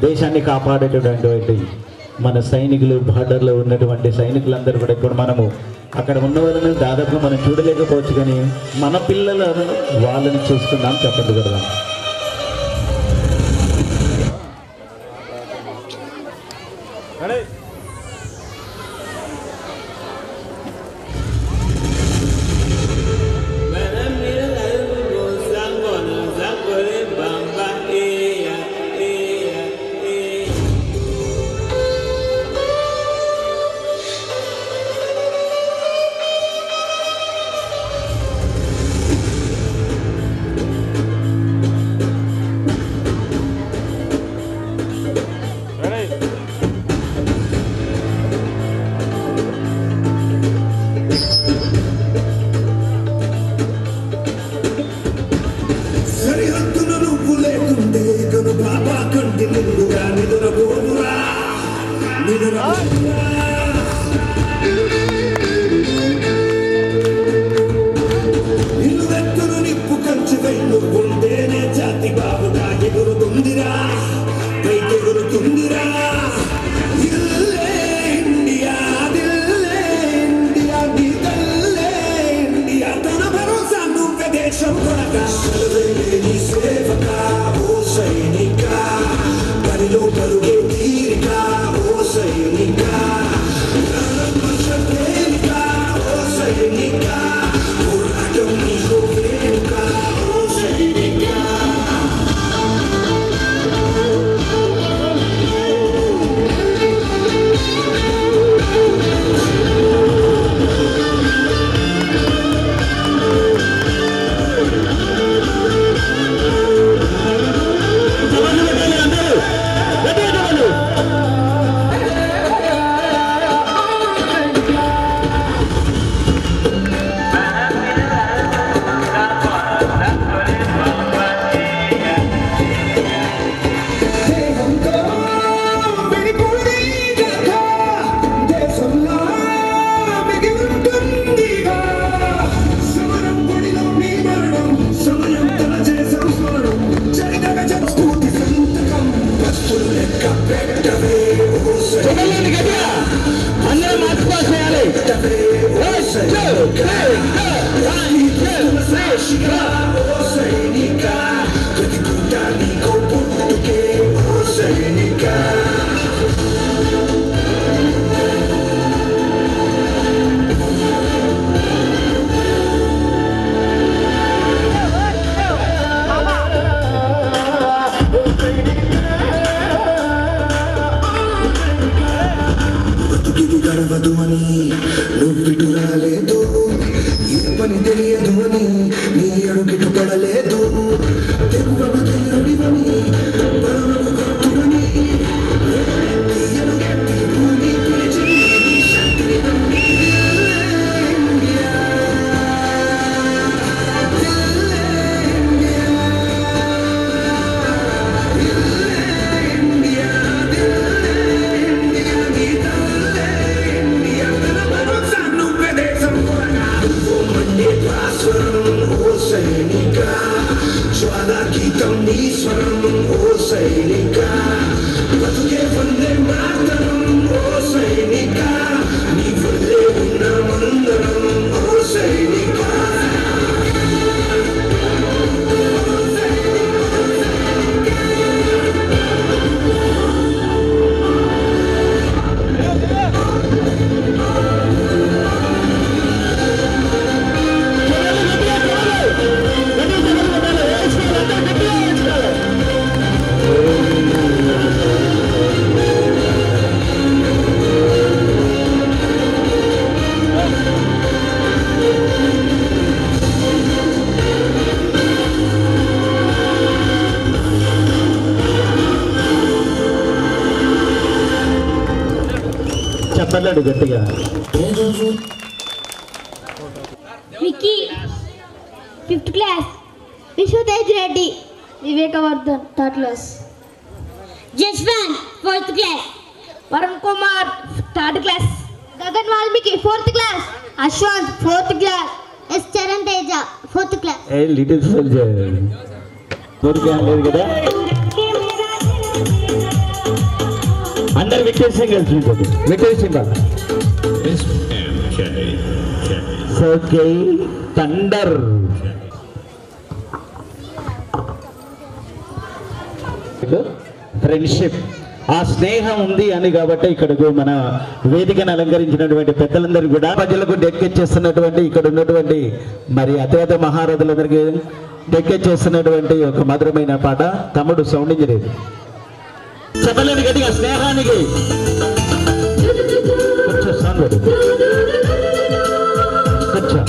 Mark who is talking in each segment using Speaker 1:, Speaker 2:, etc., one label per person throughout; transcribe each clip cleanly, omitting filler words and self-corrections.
Speaker 1: దేశాన్ని కాపాడేటటువంటి మన సైనికులు, బార్డర్లో ఉన్నటువంటి సైనికులందరూ కూడా ఇప్పుడు మనము అక్కడ ఉన్న వాళ్ళని దాదాపు మనం చూడలేకపోవచ్చు, కానీ మన పిల్లలను వాళ్ళని చూస్తున్నాం. చెప్పండి కదా. చెప్పలేడు గట్టిగా.
Speaker 2: Vicky 5th class, Vishwatej Reddy, Vivekavardhan 3rd class, Jaswan 4th class, Varun Kumar 3rd class, Gagan Valmiki 4th class, Ashwanth 4th class, S Charan Teja 4th class.
Speaker 1: A little soldier కోరిక లేదు కదా. అందరు వికెట్ సింగల్స్ ఉంటుంది. Wicket single okay. Thunder friendship, ఆ స్నేహం ఉంది అని కాబట్టి ఇక్కడకు మన వేదికను అలంకరించినటువంటి పెద్దలందరూ కూడా ప్రజలకు డెక్కెచ్చేస్తున్నటువంటి ఇక్కడ ఉన్నటువంటి మరి అతిరథ మహారథులందరికీ డెక్కెచ్చేస్తున్నటువంటి ఒక మధురమైన పాట తమ్ముడు సౌండ్ ఇంజనీర్. చెప్పలేని గట్టిగా స్నేహానికి కొంచెం సౌండ్ కొంచెం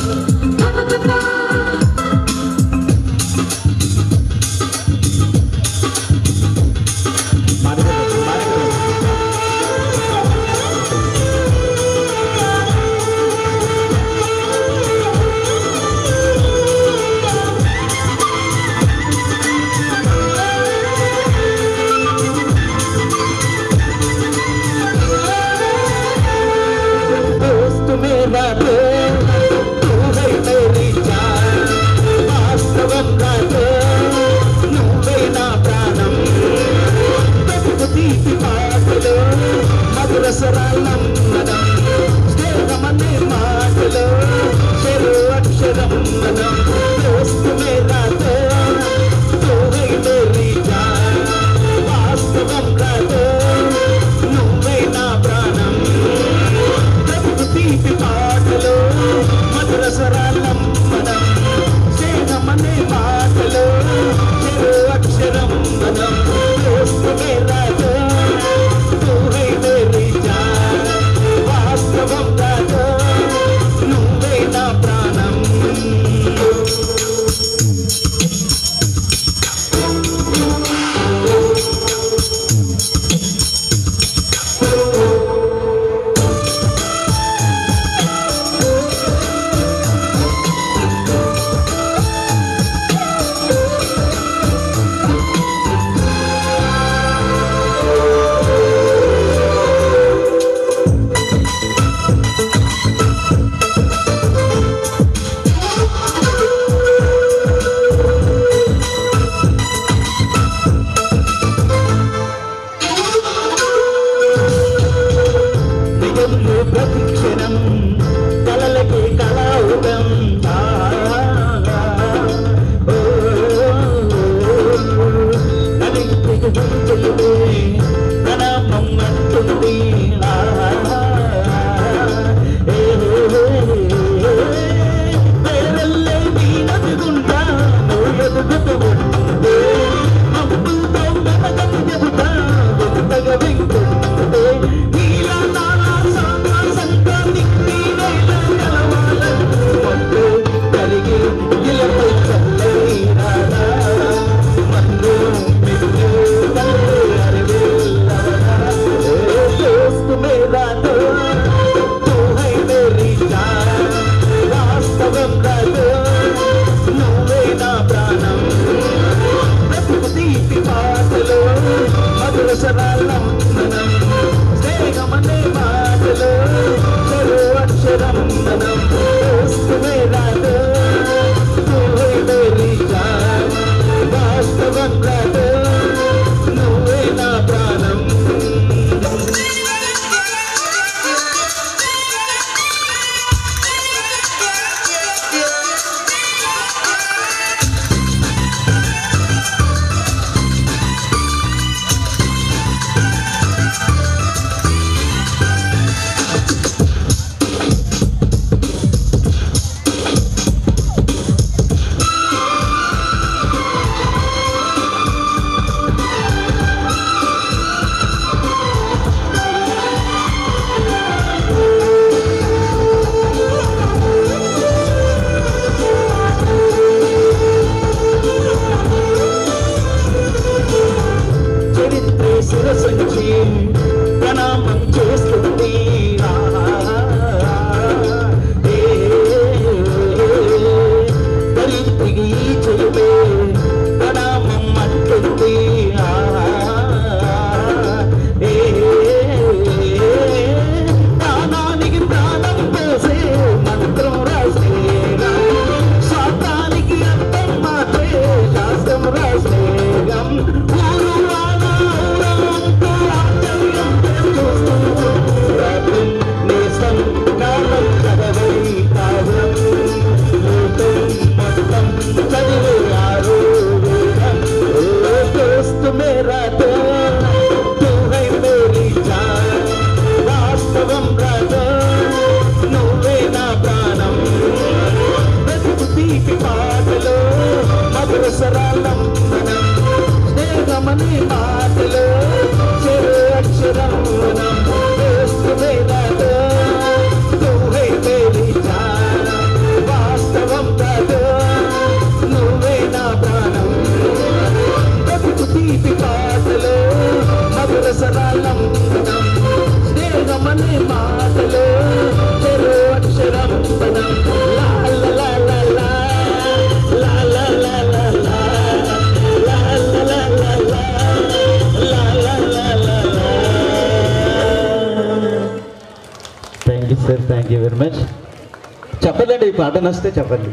Speaker 1: sir, thank you very much. చెప్పండి, ఈ పాట నచ్చితే చెప్పండి.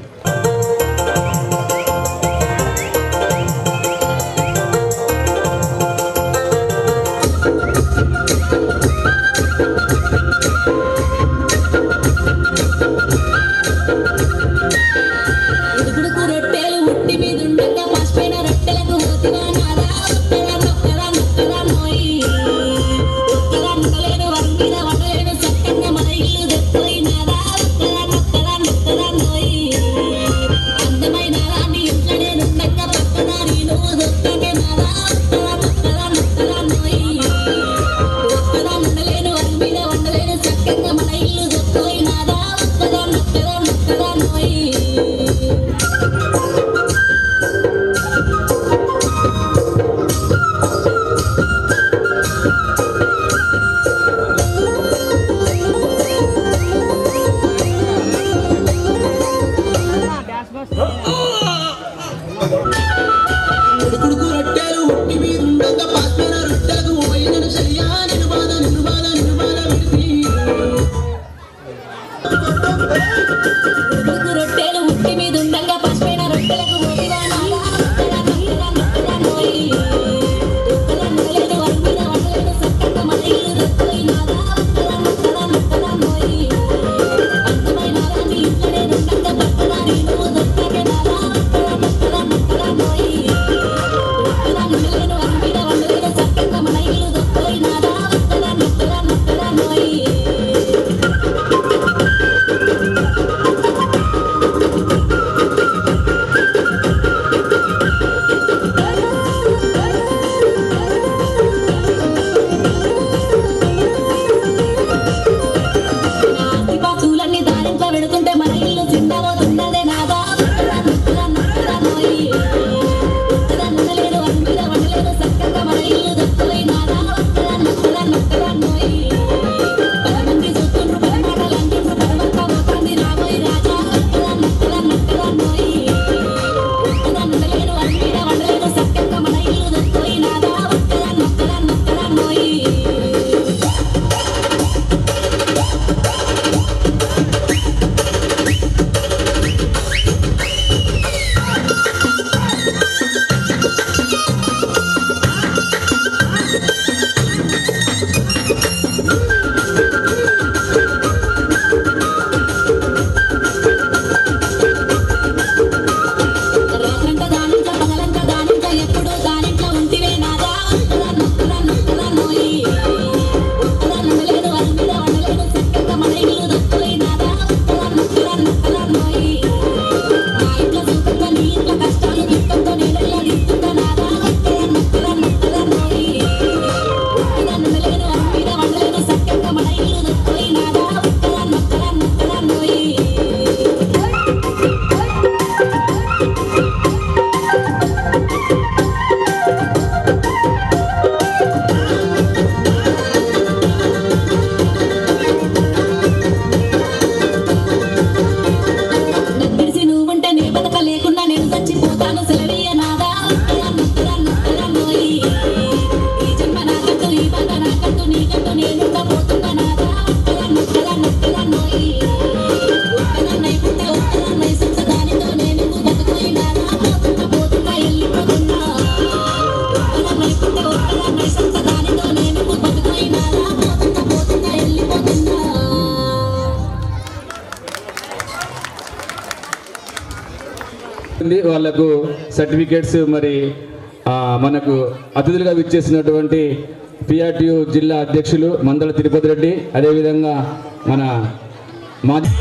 Speaker 3: వాళ్ళకు సర్టిఫికేట్స్ మరి మనకు అతిథులుగా విచ్చేసినటువంటి పిఆర్టీయూ జిల్లా అధ్యక్షులు మందల తిరుపతి రెడ్డి, అదేవిధంగా మన మాజీ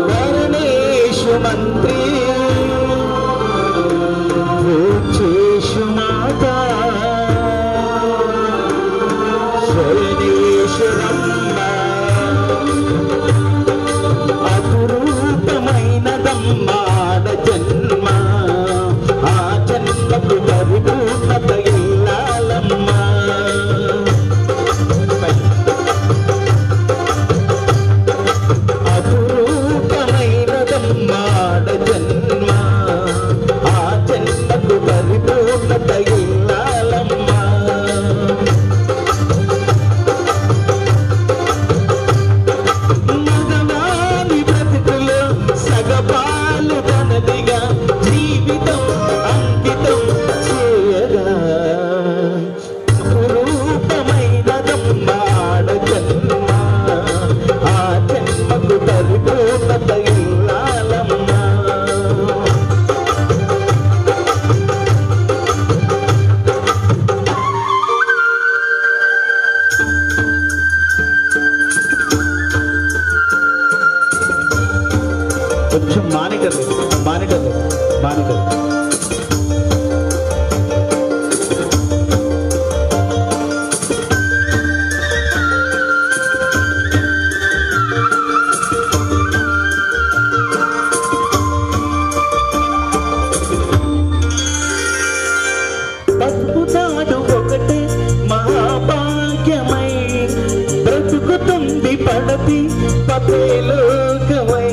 Speaker 1: వరణేషు మంత్రి భూచేషు మాత శయనేశ్వరమ్మ అపురూపమైనదమ్మ జన్మ ఆ జన్మకు పరిపూర్ణత ఇల్లాలమ్మ అపురూపమైనదమ్మ జన్మ ఆ జన్మకు పరిపూర్ణత ఇల్లాలమ్మ మగవాని బ్రతుకులో సగపాలు తనదిగా జీవితం అంకితం చేయగా అపురూపమైనదమ్మ జన్మ ఆ జన్మకు పరిపూర్ణత ఇల్లాలమ్మ కొంచెం మానిటర్ మానిటర్ మానిటర్ బతుకుతాడు ఒకటే మహాభాగ్యమై బ్రతుకుతుంది పడతి పతేలోకమై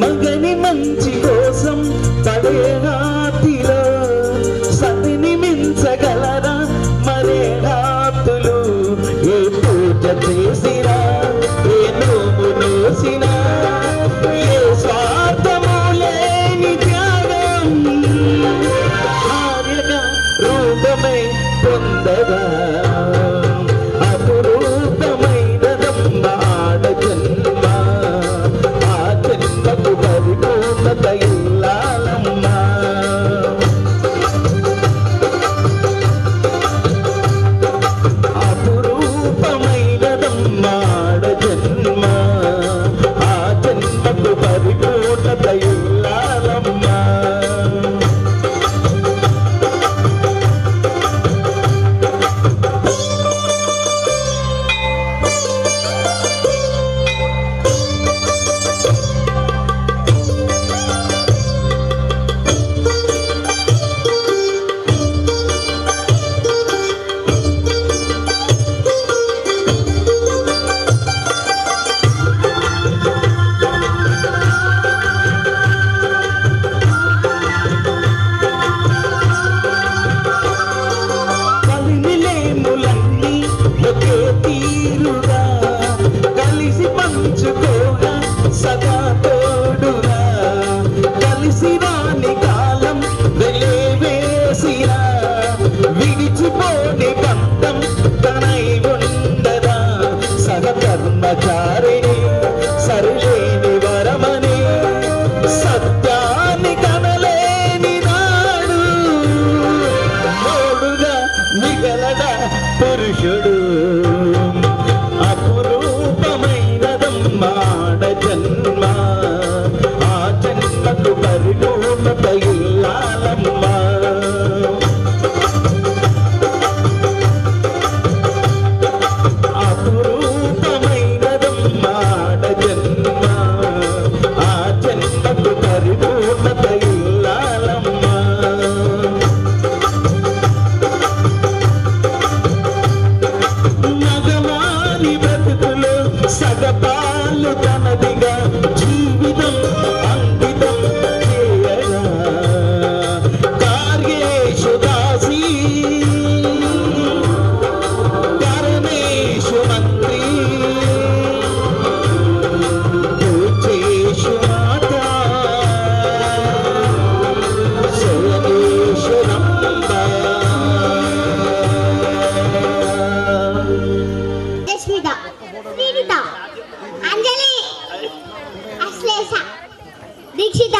Speaker 1: మగని మంచి కోసం పడే హాతిలో సతిని మించగలరా మరే హాతులు ఏ పూజ చేసినా ఏ నోము నోసినా ఏ స్వార్థము లేని త్యాగం భార్యగా రూపమై పొందగా అపురూపమైనదమ్మ జన్మ ఆ జన్మకు పరిపూర్ణత ఇల్లాలమ్మ అపురూపమైనదమ్మ జన్మ ఆ జన్మకు పరిపూర్ణత ఇల్లాలమ్మ కలిమిలేములన్నీ ఒకే తీరుగా కలిసి పంచుకోగా సదా తోడుగా కలిసి రాని కాలం వెలివేసినా విడిచిపోని బంధం తనై ఉండదా సహకర్మచారిణి సరిలేని వరమని సత్యాన్ని కనలేని నాడు మోడుగా మిగలడా పురుషుడు అపురూపమైనదమ్మ జన్మ ఆ జన్మకు పరిపూర్ణత ఇల్లాలమ్మ అపురూపమైనదమ్మ జన్మ ఆ జన్మకు పరిపూర్ణత ఇల్లాలమ్మ మగవాని బ్రతుకులో సగపాలు తనదిగా జీవితం అంకితం చేయగా కార్యేషు దాసి కరణేషు మంత్రి పూజేషు మాత శయనేశ్వరమ్మ
Speaker 2: Jasmitha Srinitha Anjali Ashlesha Deekshitha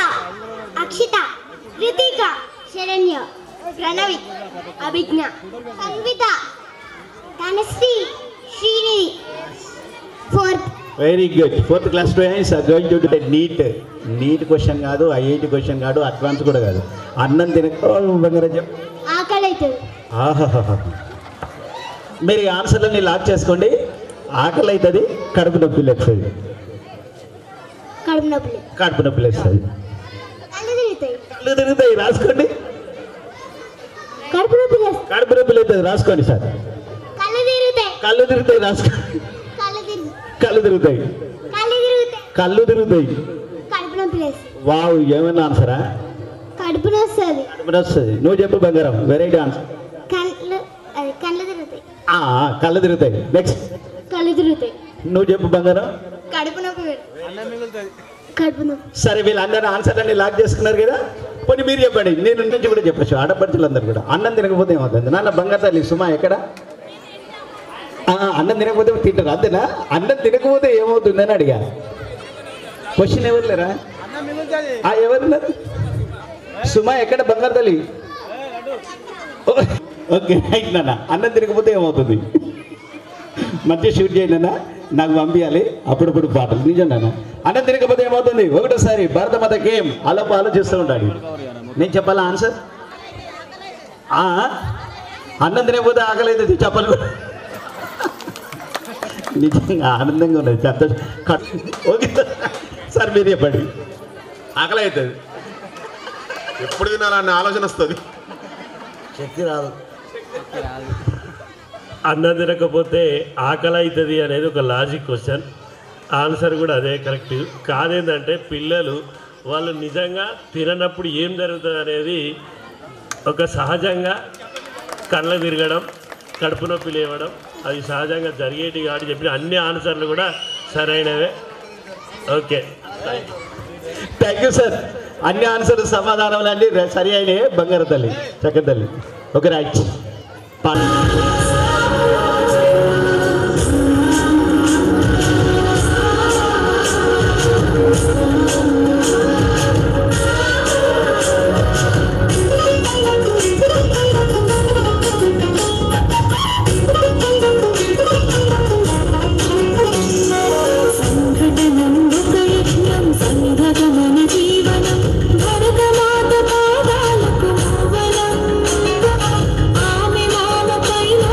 Speaker 2: Akshitha Ritika Saranya Pranavi Abhijna Samvitha Dhanashree Srinidhi 4th
Speaker 1: very good. 4th class students are going to do NEET question కాదు, ఐఐటి క్వశ్చన్ కాదు, అడ్వాన్స్ కూడా కాదు. అన్నం తినక బంగారం చెప్పు.
Speaker 2: ఆకలి అవుతుంది.
Speaker 1: ఆహాహా. మీరు ఈ ఆన్సర్లన్నీ లాక్ చేసుకోండి. ఆకలి అవుతుంది, కడుపు నొప్పి లేస్తుంది.
Speaker 2: కడుపు నొప్పి.
Speaker 1: కడుపు నొప్పి లేస్తుంది.
Speaker 2: కళ్ళు తిరుగుతాయి.
Speaker 1: కళ్ళు తిరుగుతాయి, రాసుకోండి.
Speaker 2: కడుపు నొప్పి లేస్తుంది.
Speaker 1: కడుపు నొప్పి లేస్తుంది, రాసుకోండి సార్.
Speaker 2: కళ్ళు తిరుగుతాయి.
Speaker 1: కళ్ళు తిరుగుతాయి, రాసుకోండి.
Speaker 2: కళ్ళు తిరుగుతాయి.
Speaker 1: కళ్ళు తిరుగుతాయి.
Speaker 2: కళ్ళు తిరుగుతాయి.
Speaker 1: కళ్ళు తిరుగుతాయి.
Speaker 2: కడుపు నొప్పి లేస్తుంది.
Speaker 1: వావ్, ఏమన్నా ఆన్సరా?
Speaker 2: కడుపు నొస్తుంది.
Speaker 1: కడుపు నొస్తుంది. నువ్వు చెప్పు బంగారం. Variety answer.
Speaker 2: కళ్ళు తిరుగుతాయి.
Speaker 1: కళ్ళు తిరుగుతాయి. నెక్స్ట్.
Speaker 2: కళ్ళు తిరుగుతాయి.
Speaker 1: నువ్వు చెప్పు బంగారం.
Speaker 2: కడుపు నొప్పి. కడుపు నొప్పి.
Speaker 1: సరే, వీళ్ళందరూ ఆన్సర్లన్నీ లాక్ చేసుకున్నారు కదా. పోనీ మీరు చెప్పండి, నేను నుంచి కూడా చెప్పచ్చు. ఆడపడుచులందరూ కూడా అన్నం తినకపోతే ఏమవుతుంది? నాన్న బంగారు తల్లి సుమా ఎక్కడ? అన్నం తినకపోతే తింటారు అంతేనా? అన్నం తినకపోతే ఏమవుతుందని అడిగా. క్వశ్చన్ ఎవరు లేరా? ఎవరున్నారు? సుమా ఎక్కడ బంగారు తల్లి? ఓకే రైట్ నాన్న. అన్నం తినకపోతే ఏమవుతుంది? మంచిగా షూట్ చేయండి అన్న, నాకు పంపించాలి అప్పుడప్పుడు పాటలు. నిజం నాన్న. అన్నం తినకపోతే ఏమవుతుంది? ఒకటోసారి భారత మాత గేమ్ ఆలోచిస్తూ ఉంటాడు. నేను చెప్పాలా ఆన్సర్? అన్నం తినకపోతే ఆకలి అవుతుంది, చెప్పాలి. నిజంగా ఆనందంగా ఉన్నది, సంతోషం. ఓకే సార్, మీరు చెప్పండి. ఆకలి అవుతుంది.
Speaker 4: ఎప్పుడు తినాలన్న ఆలోచన వస్తుంది.
Speaker 1: శక్తి రాదు.
Speaker 5: అన్నం తినకపోతే ఆకలి అవుతుంది అనేది ఒక లాజిక్ క్వశ్చన్. ఆన్సర్ కూడా అదే కరెక్ట్. కాదేంటంటే పిల్లలు వాళ్ళు నిజంగా తిననప్పుడు ఏం జరుగుతుంది అనేది ఒక సహజంగా కళ్ళ తిరగడం, కడుపు నొప్పి లేవడం, అది సహజంగా జరిగేటి కాబట్టి చెప్పిన అన్ని ఆన్సర్లు కూడా సరైనవే. Okay,
Speaker 1: thank you sir. అన్ని ఆన్సర్ సమాధానం అన్ని సరి అయినాయి. బంగారు తల్లి, చక్కని తల్లి. Okay right.
Speaker 6: ఆమె మాల పైన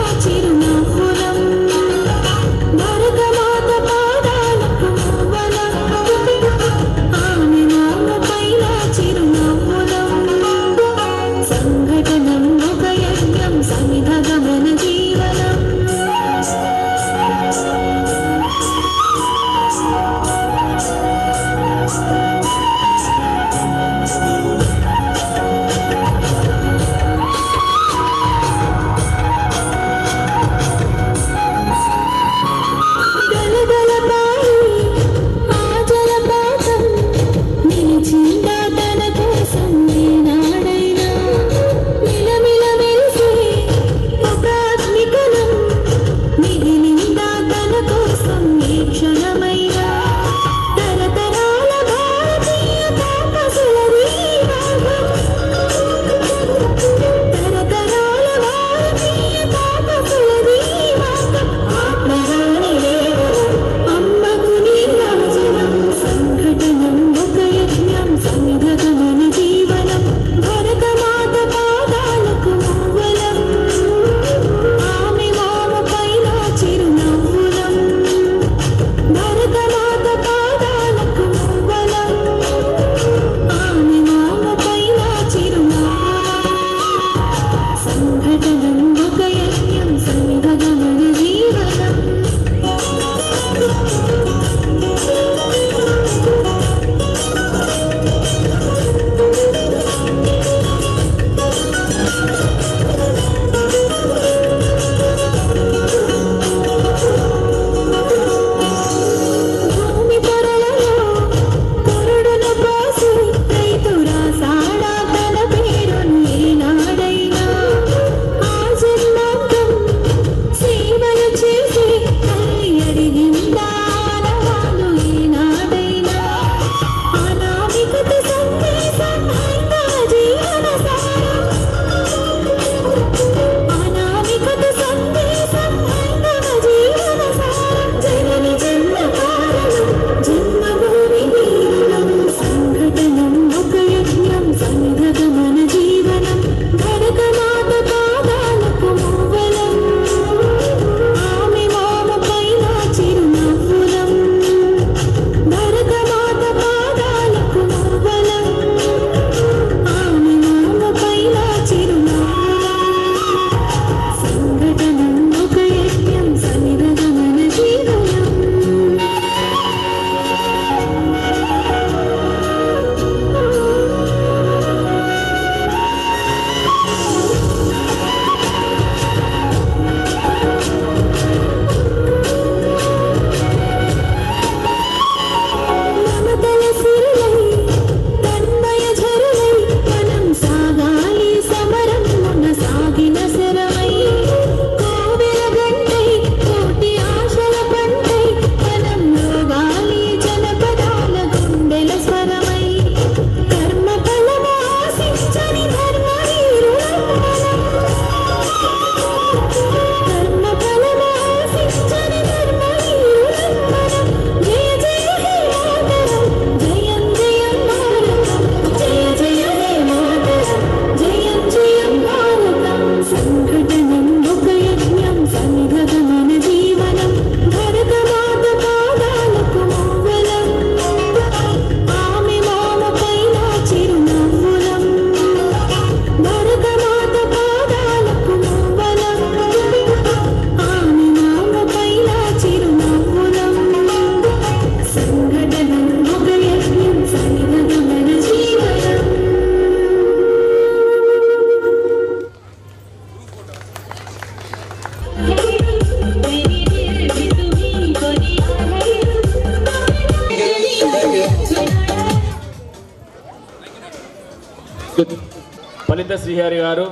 Speaker 3: ఫలిత శ్రీహరి గారు.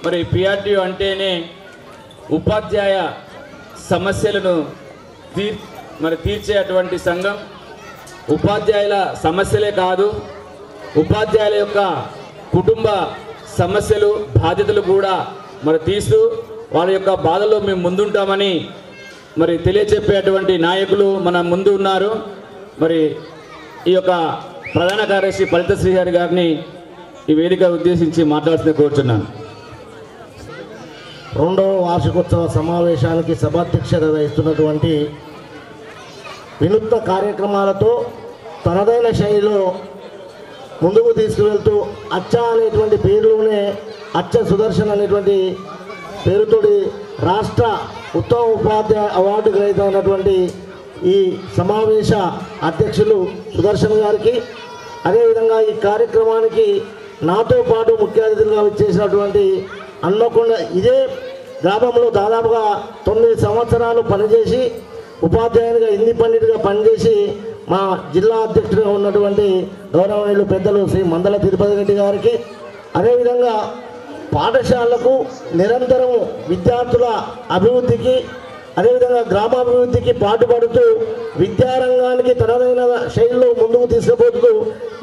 Speaker 3: మరి పిఆర్టీయూ అంటేనే ఉపాధ్యాయ సమస్యలను తీర్చేటువంటి సంఘం. ఉపాధ్యాయుల సమస్యలే కాదు, ఉపాధ్యాయుల యొక్క కుటుంబ సమస్యలు బాధ్యతలు కూడా మరి తీస్తూ వాళ్ళ యొక్క బాధలో మేము ముందుంటామని మరి తెలియచెప్పేటువంటి నాయకులు మన ముందు ఉన్నారు. మరి ఈ యొక్క ప్రధాన కార్యదర్శి ఫలిత శ్రీహరి గారిని ఈ వేదిక ఉద్దేశించి మాట్లాడాల్సింది కోరుచున్నాను.
Speaker 6: రెండవ వార్షికోత్సవ సమావేశానికి సభాధ్యక్షత వహిస్తున్నటువంటి వినూత్న కార్యక్రమాలతో తనదైన శైలిలో ముందుకు తీసుకువెళ్తూ అచ్చ అనేటువంటి పేరులోనే అచ్చ సుదర్శన్ అనేటువంటి పేరుతోటి రాష్ట్ర ఉత్తమ ఉపాధ్యాయ అవార్డు గ్రహీత అయినటువంటి ఈ సమావేశ అధ్యక్షులు సుదర్శన్ గారికి, అదేవిధంగా ఈ కార్యక్రమానికి నాతో పాటు ముఖ్య అతిథులుగా వచ్చేసినటువంటి హన్మకొండ ఇదే గ్రామంలో దాదాపుగా 9 సంవత్సరాలు పనిచేసి ఉపాధ్యాయునిగా ఇండిపెండెంట్గా పనిచేసి మా జిల్లా అధ్యక్షుడిగా ఉన్నటువంటి గౌరవనీయులు పెద్దలు శ్రీ మందల తిరుపతి రెడ్డి గారికి, అదేవిధంగా పాఠశాలకు నిరంతరం విద్యార్థుల అభివృద్ధికి అదేవిధంగా గ్రామాభివృద్ధికి పాటుపడుతూ విద్యారంగానికి తనదైన శైలిలో ముందుకు తీసుకుపోతూ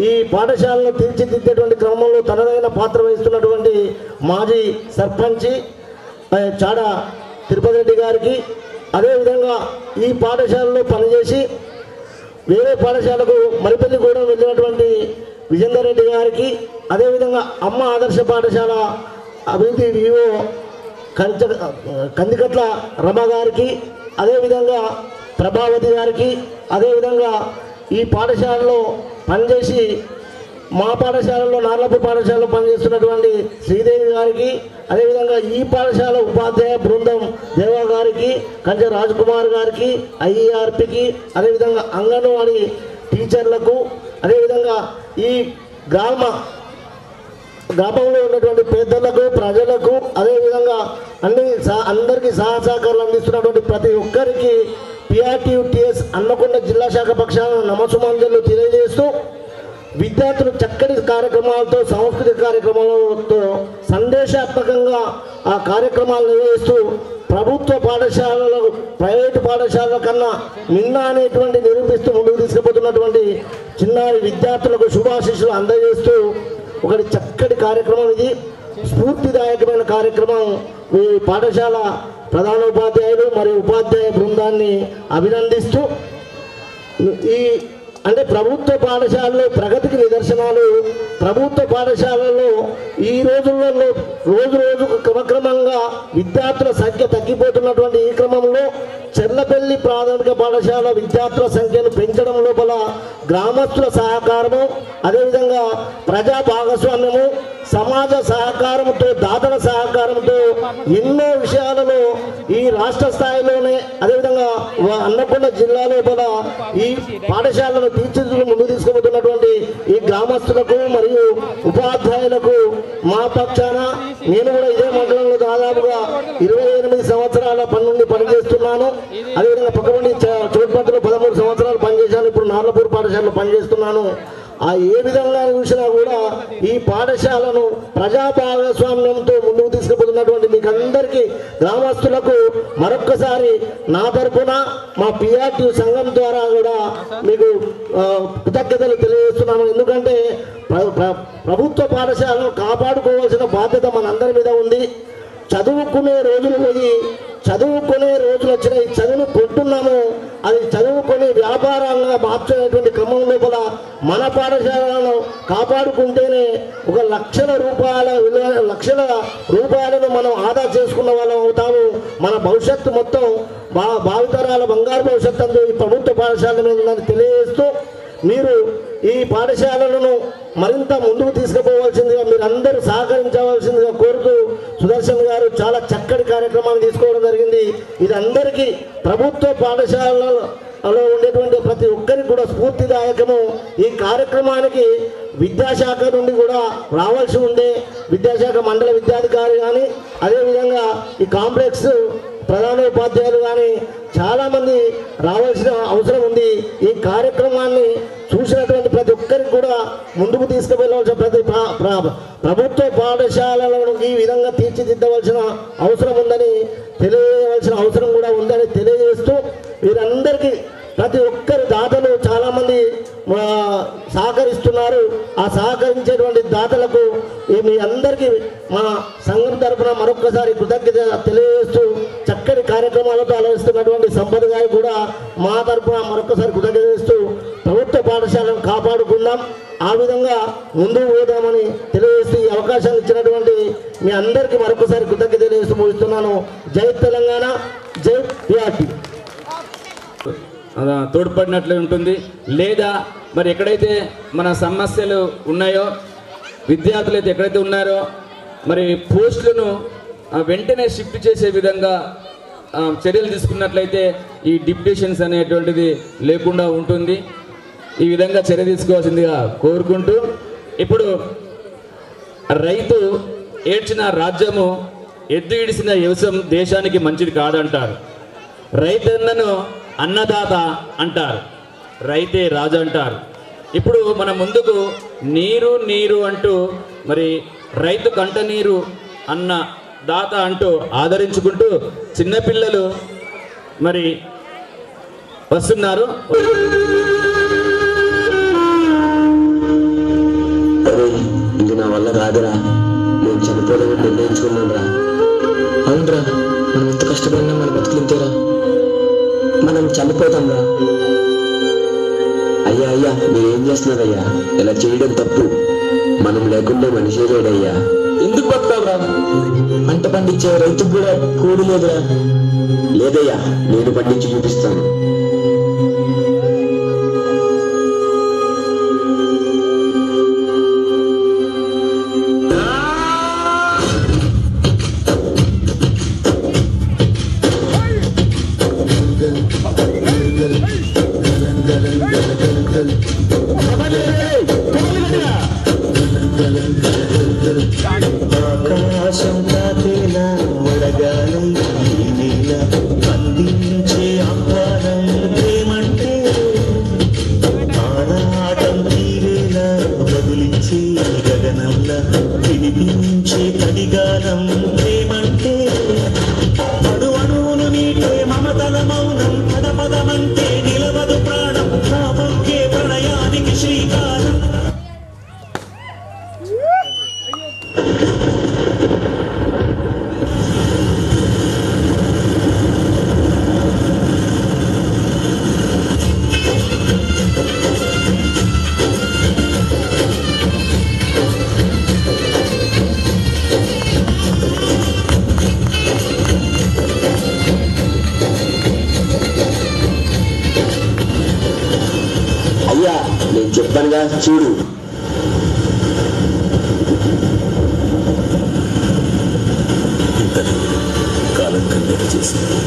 Speaker 6: ఈ పాఠశాలను తీర్చిదిద్దేటువంటి క్రమంలో తనదైన పాత్ర వహిస్తున్నటువంటి మాజీ సర్పంచి చాడ తిరుపతి రెడ్డి గారికి, అదేవిధంగా ఈ పాఠశాలలో పనిచేసి వేరే పాఠశాలకు మరిపల్లిగూడెం వెళ్ళినటువంటి విజేందర్ రెడ్డి గారికి, అదేవిధంగా అమ్మ ఆదర్శ పాఠశాల అభివృద్ధి వివో కందికట్ల రమ గారికి, అదేవిధంగా ప్రభావతి గారికి, అదేవిధంగా ఈ పాఠశాలలో పనిచేసి మా పాఠశాలలో నార్లపూర్ పాఠశాలలో పనిచేస్తున్నటువంటి శ్రీదేవి గారికి, అదేవిధంగా ఈ పాఠశాల ఉపాధ్యాయ బృందం దేవా గారికి, కంచె రాజ్కుమార్ గారికి, ఐఈఆర్పికి, అదేవిధంగా అంగన్వాడీ టీచర్లకు, అదేవిధంగా ఈ గ్రామంలో ఉన్నటువంటి పెద్దలకు ప్రజలకు, అదేవిధంగా అందరికీ సహకారాలు అందిస్తున్నటువంటి ప్రతి ఒక్కరికి పిఆర్టీయూ టీఎస్ హన్మకొండ జిల్లా శాఖ పక్షాన నమస్సుమాంజలు తెలియజేస్తూ విద్యార్థులు చక్కటి కార్యక్రమాలతో సాంస్కృతిక కార్యక్రమాలతో సందేశాత్మకంగా ఆ కార్యక్రమాలు నిర్వహిస్తూ ప్రభుత్వ పాఠశాలలు ప్రైవేటు పాఠశాలల కన్నా మిన్న అనేటువంటి నిరూపిస్తూ ముందుకు తీసుకుపోతున్నటువంటి చిన్నారి విద్యార్థులకు శుభాశీస్సులు అందజేస్తూ ఒకటి చక్కటి కార్యక్రమం. ఇది స్ఫూర్తిదాయకమైన కార్యక్రమం. ఈ పాఠశాల ప్రధానోపాధ్యాయులు మరియు ఉపాధ్యాయ బృందాన్ని అభినందిస్తూ అంటే ప్రభుత్వ పాఠశాలలో ప్రగతికి నిదర్శనాలు. ప్రభుత్వ పాఠశాలలో ఈ రోజులలో రోజు క్రమక్రమంగా విద్యార్థుల సంఖ్య తగ్గిపోతున్నటువంటి ఈ క్రమంలో చెర్లపల్లి ప్రాథమిక పాఠశాల విద్యార్థుల సంఖ్యను పెంచడం లోపల గ్రామస్తుల సహకారము, అదేవిధంగా ప్రజా భాగస్వామ్యము, సమాజ సహకారంతో దాతల సహకారంతో ఎన్నో విషయాలలో ఈ రాష్ట్ర స్థాయిలోనే అదేవిధంగా హన్మకొండ జిల్లా లోపల ఈ పాఠశాలను తీర్చిదిద్దుకు ముందుకు తీసుకుపోతున్నటువంటి ఈ గ్రామస్తులకు మరియు ఉపాధ్యాయులకు మా పక్షాన నేను కూడా ఇదే మండలంలో దాదాపుగా 28 సంవత్సరాల నుండి పనిచేస్తున్నాను. అదేవిధంగా పక్కనుండి చోటుపట్టులో 13 సంవత్సరాలు పనిచేశాను. ఇప్పుడు నార్లపూర్ పాఠశాలలో పనిచేస్తున్నాను. ఏ విధంగా చూసినా కూడా ఈ పాఠశాలను ప్రజా భాగస్వామ్యంతో ముందుకు తీసుకుపోతున్నటువంటి మీకు అందరికీ గ్రామస్తులకు మరొక్కసారి నా తరఫున మా పిఆర్టీయూ సంఘం ద్వారా కూడా మీకు కృతజ్ఞతలు తెలియజేస్తున్నాను. ఎందుకంటే ప్రభుత్వ పాఠశాలను కాపాడుకోవాల్సిన బాధ్యత మనందరి మీద ఉంది. చదువుకునే రోజులు పోయి చదువుకునే రోజులు వచ్చినాయి. చదువును కొంటున్నాము, అది చదువుకొని వ్యాపారంగా మార్చేటువంటి క్రమం లోపల మన పాఠశాలను కాపాడుకుంటేనే ఒక లక్షల రూపాయలను మనం ఆదా చేసుకున్న వాళ్ళం అవుతాము. మన భవిష్యత్తు మొత్తం భావితరాల బంగారు భవిష్యత్తు అందు ఈ ప్రభుత్వ పాఠశాల మీద ఉందని తెలియజేస్తూ మీరు ఈ పాఠశాలలను మరింత ముందుకు తీసుకుపోవాల్సిందిగా మీరందరూ సహకరించవలసిందిగా కోరుతూ సుదర్శన్ గారు చాలా చక్కటి కార్యక్రమాలు తీసుకోవడం జరిగింది. ఇది అందరికీ ప్రభుత్వ పాఠశాలలో ఉండేటువంటి ప్రతి ఒక్కరికి కూడా స్ఫూర్తిదాయకము. ఈ కార్యక్రమానికి విద్యాశాఖ నుండి కూడా రావాల్సి ఉండే విద్యాశాఖ మండల విద్యాధికారి కానీ అదేవిధంగా ఈ కాంప్లెక్స్ ప్రధానోపాధ్యాయులు కానీ చాలామంది రావాల్సిన అవసరం ఉంది. ఈ కార్యక్రమాన్ని చూసినటువంటి ప్రతి ఒక్కరికి కూడా ముందుకు తీసుకువెళ్ళవలసిన ప్రభుత్వ పాఠశాలలను ఈ విధంగా తీర్చిదిద్దవలసిన అవసరం ఉందని తెలియవలసిన అవసరం కూడా ఉందని తెలియజేస్తూ వీరందరికీ ప్రతి ఒక్కరి దాతలు చాలామంది సహకరిస్తున్నారు. ఆ సహకరించేటువంటి దాతలకు మీ అందరికీ మా సంఘం తరఫున మరొక్కసారి కృతజ్ఞత తెలియజేస్తూ చక్కటి కార్యక్రమాలతో ఆలోచిస్తున్నటువంటి సంపద గారు కూడా మా తరఫున మరొక్కసారి కృతజ్ఞత చేస్తూ ప్రభుత్వ పాఠశాలను కాపాడుకుందాం, ఆ విధంగా ముందుకు పోదామని తెలియజేస్తూ ఈ అవకాశాన్ని ఇచ్చినటువంటి మీ అందరికీ మరొకసారి కృతజ్ఞత తెలియజేస్తూ ముగిస్తున్నాను. జై తెలంగాణ, జై పిఆర్టీ.
Speaker 3: తోడ్పడినట్లు ఉంటుంది. లేదా మరి ఎక్కడైతే మన సమస్యలు ఉన్నాయో, విద్యార్థులు అయితే ఎక్కడైతే ఉన్నారో మరి పోస్టులను వెంటనే షిఫ్ట్ చేసే విధంగా చర్యలు తీసుకున్నట్లయితే ఈ డిప్యూటేషన్స్ అనేటువంటిది లేకుండా ఉంటుంది. ఈ విధంగా చర్య తీసుకోవాల్సిందిగా కోరుకుంటూ, ఇప్పుడు రైతు ఏడ్చిన రాజ్యము ఎద్దు ఇడిసిన వ్యవసాయం దేశానికి మంచిది కాదంటారు. రైతన్నను అన్నదాత అంటారు, రైతే రాజు అంటారు. ఇప్పుడు మన ముందుకు నీరు నీరు అంటూ మరి రైతు కంట నీరు అన్న దాత అంటూ ఆదరించుకుంటూ చిన్నపిల్లలు మరి వస్తున్నారు.
Speaker 7: ఇది నా వల్ల కాదురా, నేను చనిపోలేదని నిర్ణయించుకున్నాను రా. అవునరా, మనం ఎంత కష్టపడినా మన బతుకులింతేరా, మనం చనిపోతాం రా. అయ్యా అయ్యా మీరేం చేస్తున్నారయ్యా? ఇలా చేయడం తప్పు. మనం లేకుండా మనిషే లేడయ్యా. ఎందుకు బతుకావురా? పంట పండించే రైతుకు కూడా కూడి లేదురా. లేదయ్యా, నేను పండించి చూపిస్తాను.
Speaker 8: ఆకాశం తాకేలా వడగాలి అందించే ఆహ్వానం ప్రేమంటే ఆరాటం తీరేలా బదులించే గగనంలా వినిపించే కడిగానం ప్రేమంటే అడు అణువును నీటే మమతల మౌనం పద పదమంటే నిలవదు ప్రాణం నా బొక్కే ప్రణయానికి శ్రీకారం.
Speaker 7: అయ్యా నేను చెప్పానుగా చూడు.
Speaker 8: కాలం కంటే చేసింది.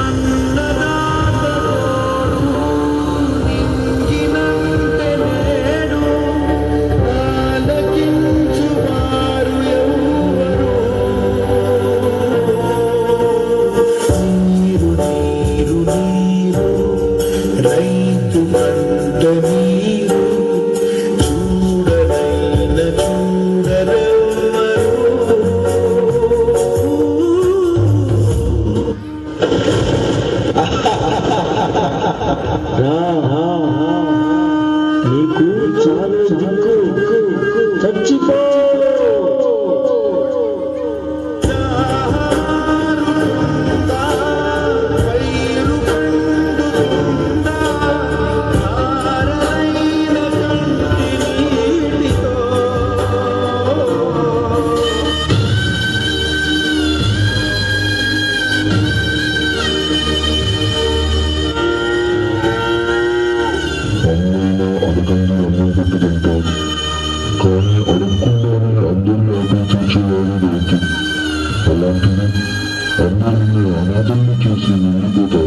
Speaker 5: అన్నదాత
Speaker 8: కళ్ళు చూసి ఊరుకోదు.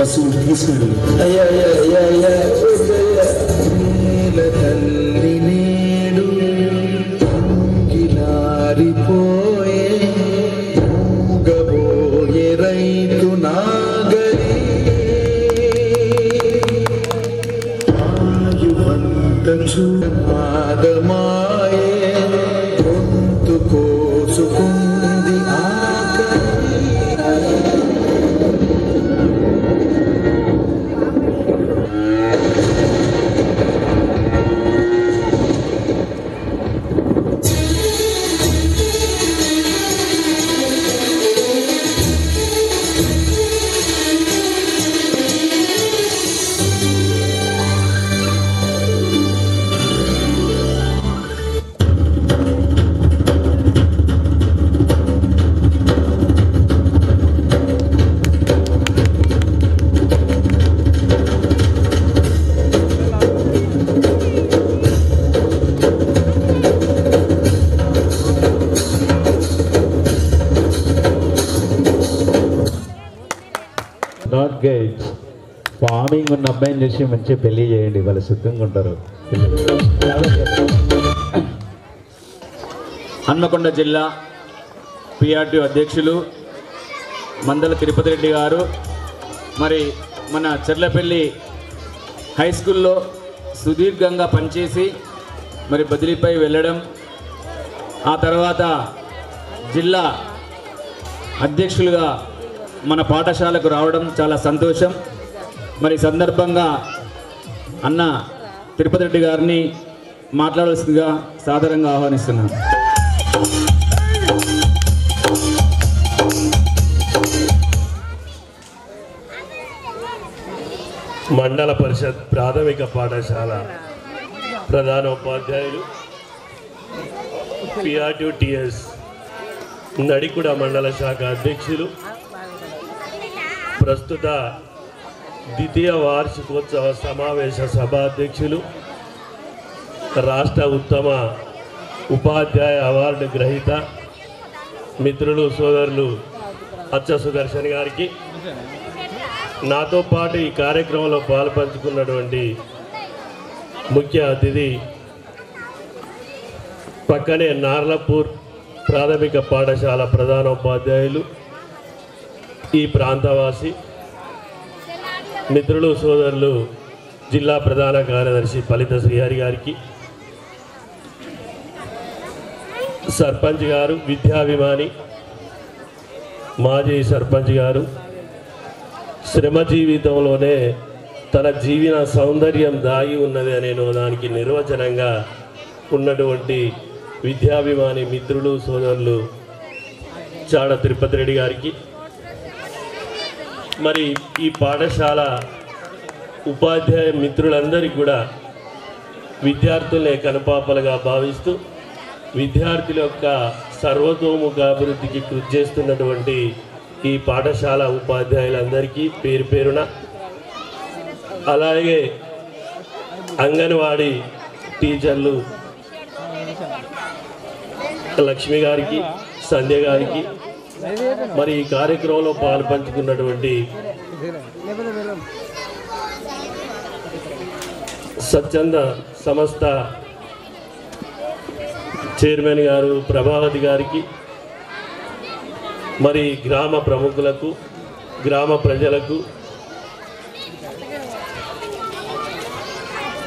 Speaker 7: బస్సులు తీసుకుని తల్లి నేడు గిలారిపోయే మూగబోయే రైతు నాగరి ఆయువంత చూడమాదమాయే గొంతు కోసుకుంది
Speaker 1: నాట్ గైడ్స్. ఫార్మింగ్ ఉన్న అబ్బాయిని చూసి మంచిగా పెళ్లి చేయండి, వాళ్ళు సుఖంగా ఉంటారు.
Speaker 3: హన్మకొండ జిల్లా పిఆర్టీ అధ్యక్షులు మందల తిరుపతి రెడ్డి గారు మరి మన చెర్లపల్లి హై స్కూల్లో సుదీర్ఘంగా పనిచేసి మరి బదిలీపై వెళ్ళడం, ఆ తర్వాత జిల్లా అధ్యక్షులుగా మన పాఠశాలకు రావడం చాలా సంతోషం. మరి సందర్భంగా అన్న తిరుపతి రెడ్డి గారిని మాట్లాడాల్సిందిగా సాదరంగా ఆహ్వానిస్తున్నాను.
Speaker 5: మండల పరిషత్ ప్రాథమిక పాఠశాల ప్రధానోపాధ్యాయులు పిఆర్టీఎస్ నడికుడ మండల శాఖ అధ్యక్షులు, ప్రస్తుత ద్వితీయ వార్షికోత్సవ సమావేశ సభ అధ్యక్షులు, రాష్ట్ర ఉత్తమ ఉపాధ్యాయ అవార్డు గ్రహీత మిత్రులు సోదరులు అచ్చ సుదర్శన్ గారికి, నాతో పాటు ఈ కార్యక్రమంలో పాల్పంచుకున్నటువంటి ముఖ్య అతిథి పక్కనే నార్లపూర్ ప్రాథమిక పాఠశాల ప్రధానోపాధ్యాయులు, ఈ ప్రాంతవాసి మిత్రులు సోదరులు జిల్లా ప్రధాన కార్యదర్శి ఫలిత శ్రీహరి గారికి, సర్పంచ్ గారు, విద్యాభిమాని మాజీ సర్పంచ్ గారు, శ్రమ జీవితంలోనే తన జీవన సౌందర్యం దాగి ఉన్నది అనే దానికి నిర్వచనంగా ఉన్నటువంటి విద్యాభిమాని మిత్రులు సోదరులు చాడ తిరుపతి రెడ్డి గారికి, మరి ఈ పాఠశాల ఉపాధ్యాయ మిత్రులందరికీ కూడా విద్యార్థులనే కనుపాపలుగా భావిస్తూ విద్యార్థుల యొక్క సర్వతోముఖ అభివృద్ధికి కృషి చేస్తున్నటువంటి ఈ పాఠశాల ఉపాధ్యాయులందరికీ పేరు పేరున, అలాగే అంగన్వాడీ టీచర్లు లక్ష్మి గారికి, సంధ్య గారికి, మరి ఈ కార్యక్రమంలో పాల్పంచుకున్నటువంటి స్వచ్ఛంద సంస్థ చైర్మన్ గారు ప్రభావతి గారికి, మరి గ్రామ ప్రముఖులకు, గ్రామ ప్రజలకు,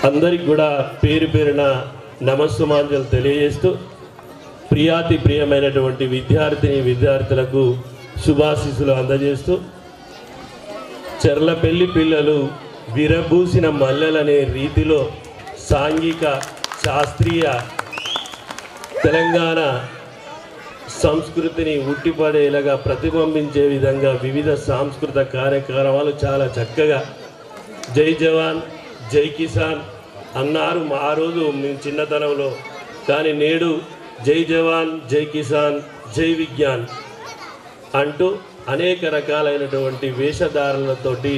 Speaker 5: అందరికి కూడా పేరు పేరున నమస్సుమాంజలు తెలియజేస్తూ ప్రియాతి ప్రియమైనటువంటి విద్యార్థులకు శుభాశీస్సులు అందజేస్తూ చెర్లపల్లి పిల్లలు విరబూసిన మల్లెలనే రీతిలో సాంఘిక శాస్త్రీయ తెలంగాణ సంస్కృతిని ఉట్టిపడేలాగా ప్రతిబింబించే విధంగా వివిధ సాంస్కృతిక కార్యక్రమాలు చాలా చక్కగా జై జవాన్ జై కిసాన్ అన్నారు ఆ రోజు మేము చిన్నతనంలో. కానీ నేడు జై జవాన్ జై కిసాన్ జై విజ్ఞాన్ అంటూ అనేక రకాలైనటువంటి వేషధారణలతోటి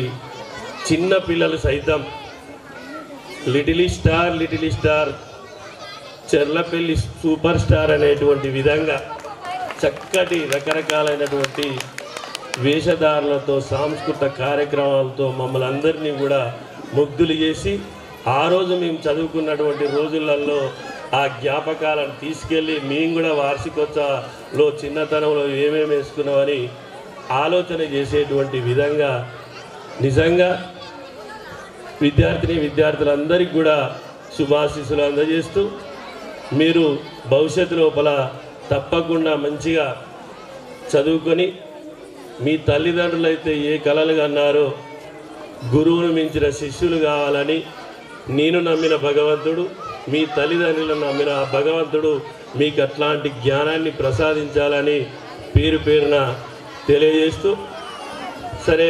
Speaker 5: చిన్న పిల్లలు సైతం little star Cherlapalli super star అనేటువంటి విధంగా చక్కటి రకరకాలైనటువంటి వేషధారణలతో సాంస్కృతిక కార్యక్రమాలతో మమ్మల్ని అందరినీ కూడా ముగ్ధులు చేసి ఆ రోజు మేము చదువుకున్నటువంటి రోజులలో ఆ జ్ఞాపకాలను తీసుకెళ్ళి మేము కూడా వార్షికోత్సవంలో చిన్నతనంలో ఏమేమి వేసుకున్నామని ఆలోచన చేసేటువంటి విధంగా నిజంగా విద్యార్థులందరికీ కూడా శుభాశీస్సులు అందజేస్తూ మీరు భవిష్యత్తు లోపల తప్పకుండా మంచిగా చదువుకొని మీ తల్లిదండ్రులు అయితే ఏ కలలు కన్నారో గురువును మించిన శిష్యులు కావాలని నేను నమ్మిన భగవంతుడు, మీ తల్లిదండ్రులను నమ్మిన భగవంతుడు మీకు అట్లాంటి జ్ఞానాన్ని ప్రసాదించాలని పేరు పేరున తెలియజేస్తూ, సరే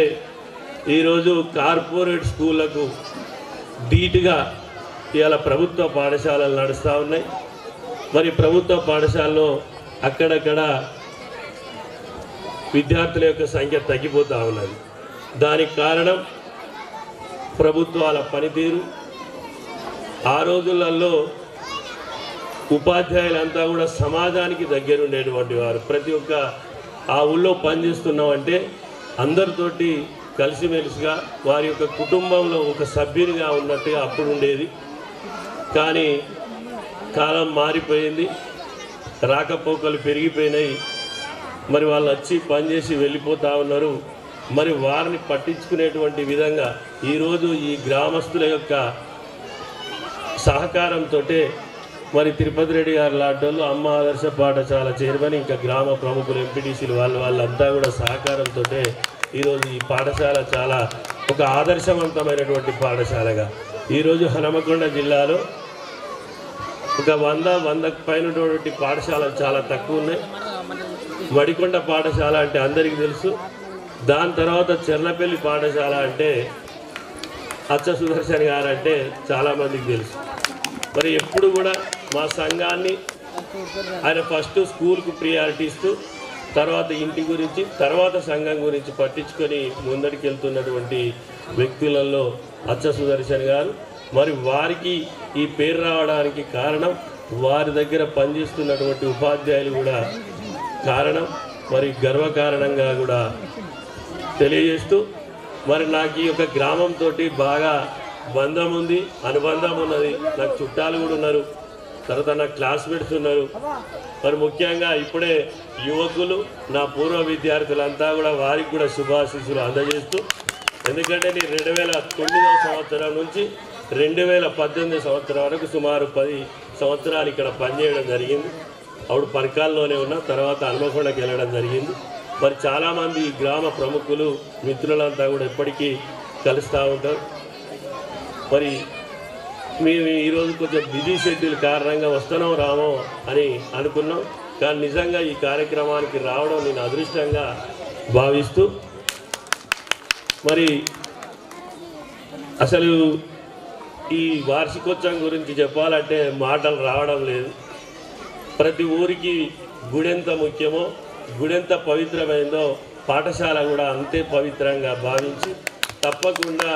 Speaker 5: ఈరోజు కార్పొరేట్ స్కూళ్ళకు ధీటుగా ఇవాళ ప్రభుత్వ పాఠశాలలు నడుస్తూ ఉన్నాయి. మరి ప్రభుత్వ పాఠశాలలో అక్కడక్కడ విద్యార్థుల యొక్క సంఖ్య తగ్గిపోతూ ఉన్నది. దానికి కారణం ప్రభుత్వాల పనితీరు. ఆ రోజులలో ఉపాధ్యాయులంతా కూడా సమాజానికి దగ్గరుండేటువంటి వారు. ప్రతి ఒక్క ఆ ఊళ్ళో పనిచేస్తున్నామంటే అందరితోటి కలిసిమెలిసిగా వారి యొక్క కుటుంబంలో ఒక సభ్యునిగా ఉన్నట్టుగా అప్పుడు ఉండేది. కానీ కాలం మారిపోయింది, రాకపోకలు పెరిగిపోయినాయి. మరి వాళ్ళు వచ్చి పనిచేసి వెళ్ళిపోతూ ఉన్నారు. మరి వారిని పట్టించుకునేటువంటి విధంగా ఈరోజు ఈ గ్రామస్తుల యొక్క సహకారంతో మరి తిరుపతి రెడ్డి గారు లాంటి అమ్మ ఆదర్శ పాఠశాల చైర్మన్, ఇంకా గ్రామ ప్రముఖులు ఎంపీటీసీలు వాళ్ళంతా కూడా సహకారంతో ఈరోజు ఈ పాఠశాల చాలా ఒక ఆదర్శవంతమైనటువంటి పాఠశాలగా ఈరోజు హనుమకొండ జిల్లాలో ఒక 100కు పైనటువంటి పాఠశాలలు చాలా తక్కువ ఉన్నాయి. మడికొండ పాఠశాల అంటే అందరికీ తెలుసు. దాని తర్వాత చెర్లపల్లి పాఠశాల అంటే అచ్చ సుదర్శన్ గారు అంటే చాలామందికి తెలుసు. మరి ఎప్పుడు కూడా మా సంఘాన్ని ఆయన ఫస్ట్ స్కూల్కు ప్రియారిటీ ఇస్తూ తర్వాత ఇంటి గురించి తర్వాత సంఘం గురించి పట్టించుకొని ముందడికి వెళ్తున్నటువంటి వ్యక్తులలో అచ్చ సుదర్శన్ గారు. మరి వారికి ఈ పేరు రావడానికి కారణం వారి దగ్గర పనిచేస్తున్నటువంటి ఉపాధ్యాయులు కూడా కారణం. మరి గర్వకారణంగా కూడా తెలియజేస్తూ మరి నాకు ఈ యొక్క గ్రామంతో బాగా బంధం ఉంది, అనుబంధం ఉన్నది. నాకు చుట్టాలు కూడా ఉన్నారు, తర్వాత నా క్లాస్మేట్స్ ఉన్నారు. మరి ముఖ్యంగా ఇప్పుడే యువకులు నా పూర్వ విద్యార్థులంతా కూడా వారికి కూడా శుభాశీస్సులు అందజేస్తూ, ఎందుకంటే నేను 2009వ సంవత్సరం నుంచి 2018 సంవత్సరం వరకు సుమారు 10 సంవత్సరాలు ఇక్కడ పనిచేయడం జరిగింది. అప్పుడు పరకాల్లోనే ఉన్న తర్వాత హనుమకొండకి వెళ్ళడం జరిగింది. మరి చాలామంది ఈ గ్రామ ప్రముఖులు మిత్రులంతా కూడా ఎప్పటికీ కలుస్తూ ఉంటారు. మరి మేము ఈరోజు కొంచెం బిజీ షెడ్యూల్ కారణంగా వస్తున్నాం రామో అని అనుకున్నాం. కానీ నిజంగా ఈ కార్యక్రమానికి రావడం నేను అదృష్టంగా భావిస్తూ, మరి అసలు ఈ వార్షికోత్సవం గురించి చెప్పాలంటే మాటలు రావడం లేదు. ప్రతి ఊరికి గుడెంత ముఖ్యమో, గుడెంత పవిత్రమైందో పాఠశాల కూడా అంతే పవిత్రంగా భావించి తప్పకుండా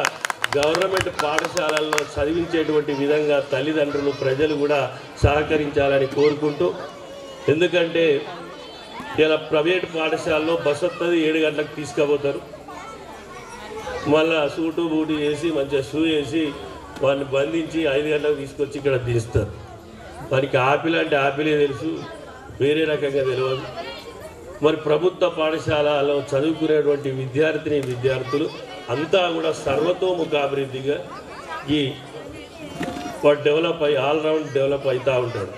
Speaker 5: గవర్నమెంట్ పాఠశాలల్లో చదివించేటువంటి విధంగా తల్లిదండ్రులు ప్రజలు కూడా సహకరించాలని కోరుకుంటూ, ఎందుకంటే ఇలా ప్రైవేట్ పాఠశాలలో బస్ వస్తుంది 7 గంటలకు తీసుకుపోతారు, మళ్ళీ సూటు బూటు వేసి మంచిగా షూ వేసి వాడిని బంధించి 5 గంటలకు తీసుకొచ్చి ఇక్కడ దిస్తారు. వారికి ఆపిల్ అంటే ఆపిలే తెలుసు, వేరే రకంగా తెలియదు. మరి ప్రభుత్వ పాఠశాలలో చదువుకునేటువంటి విద్యార్థులు అంతా కూడా సర్వతోముఖాభివృద్ధిగా ఈ వాడు డెవలప్ అయ్యి ఆల్రౌండ్ డెవలప్ అవుతూ ఉంటాడు.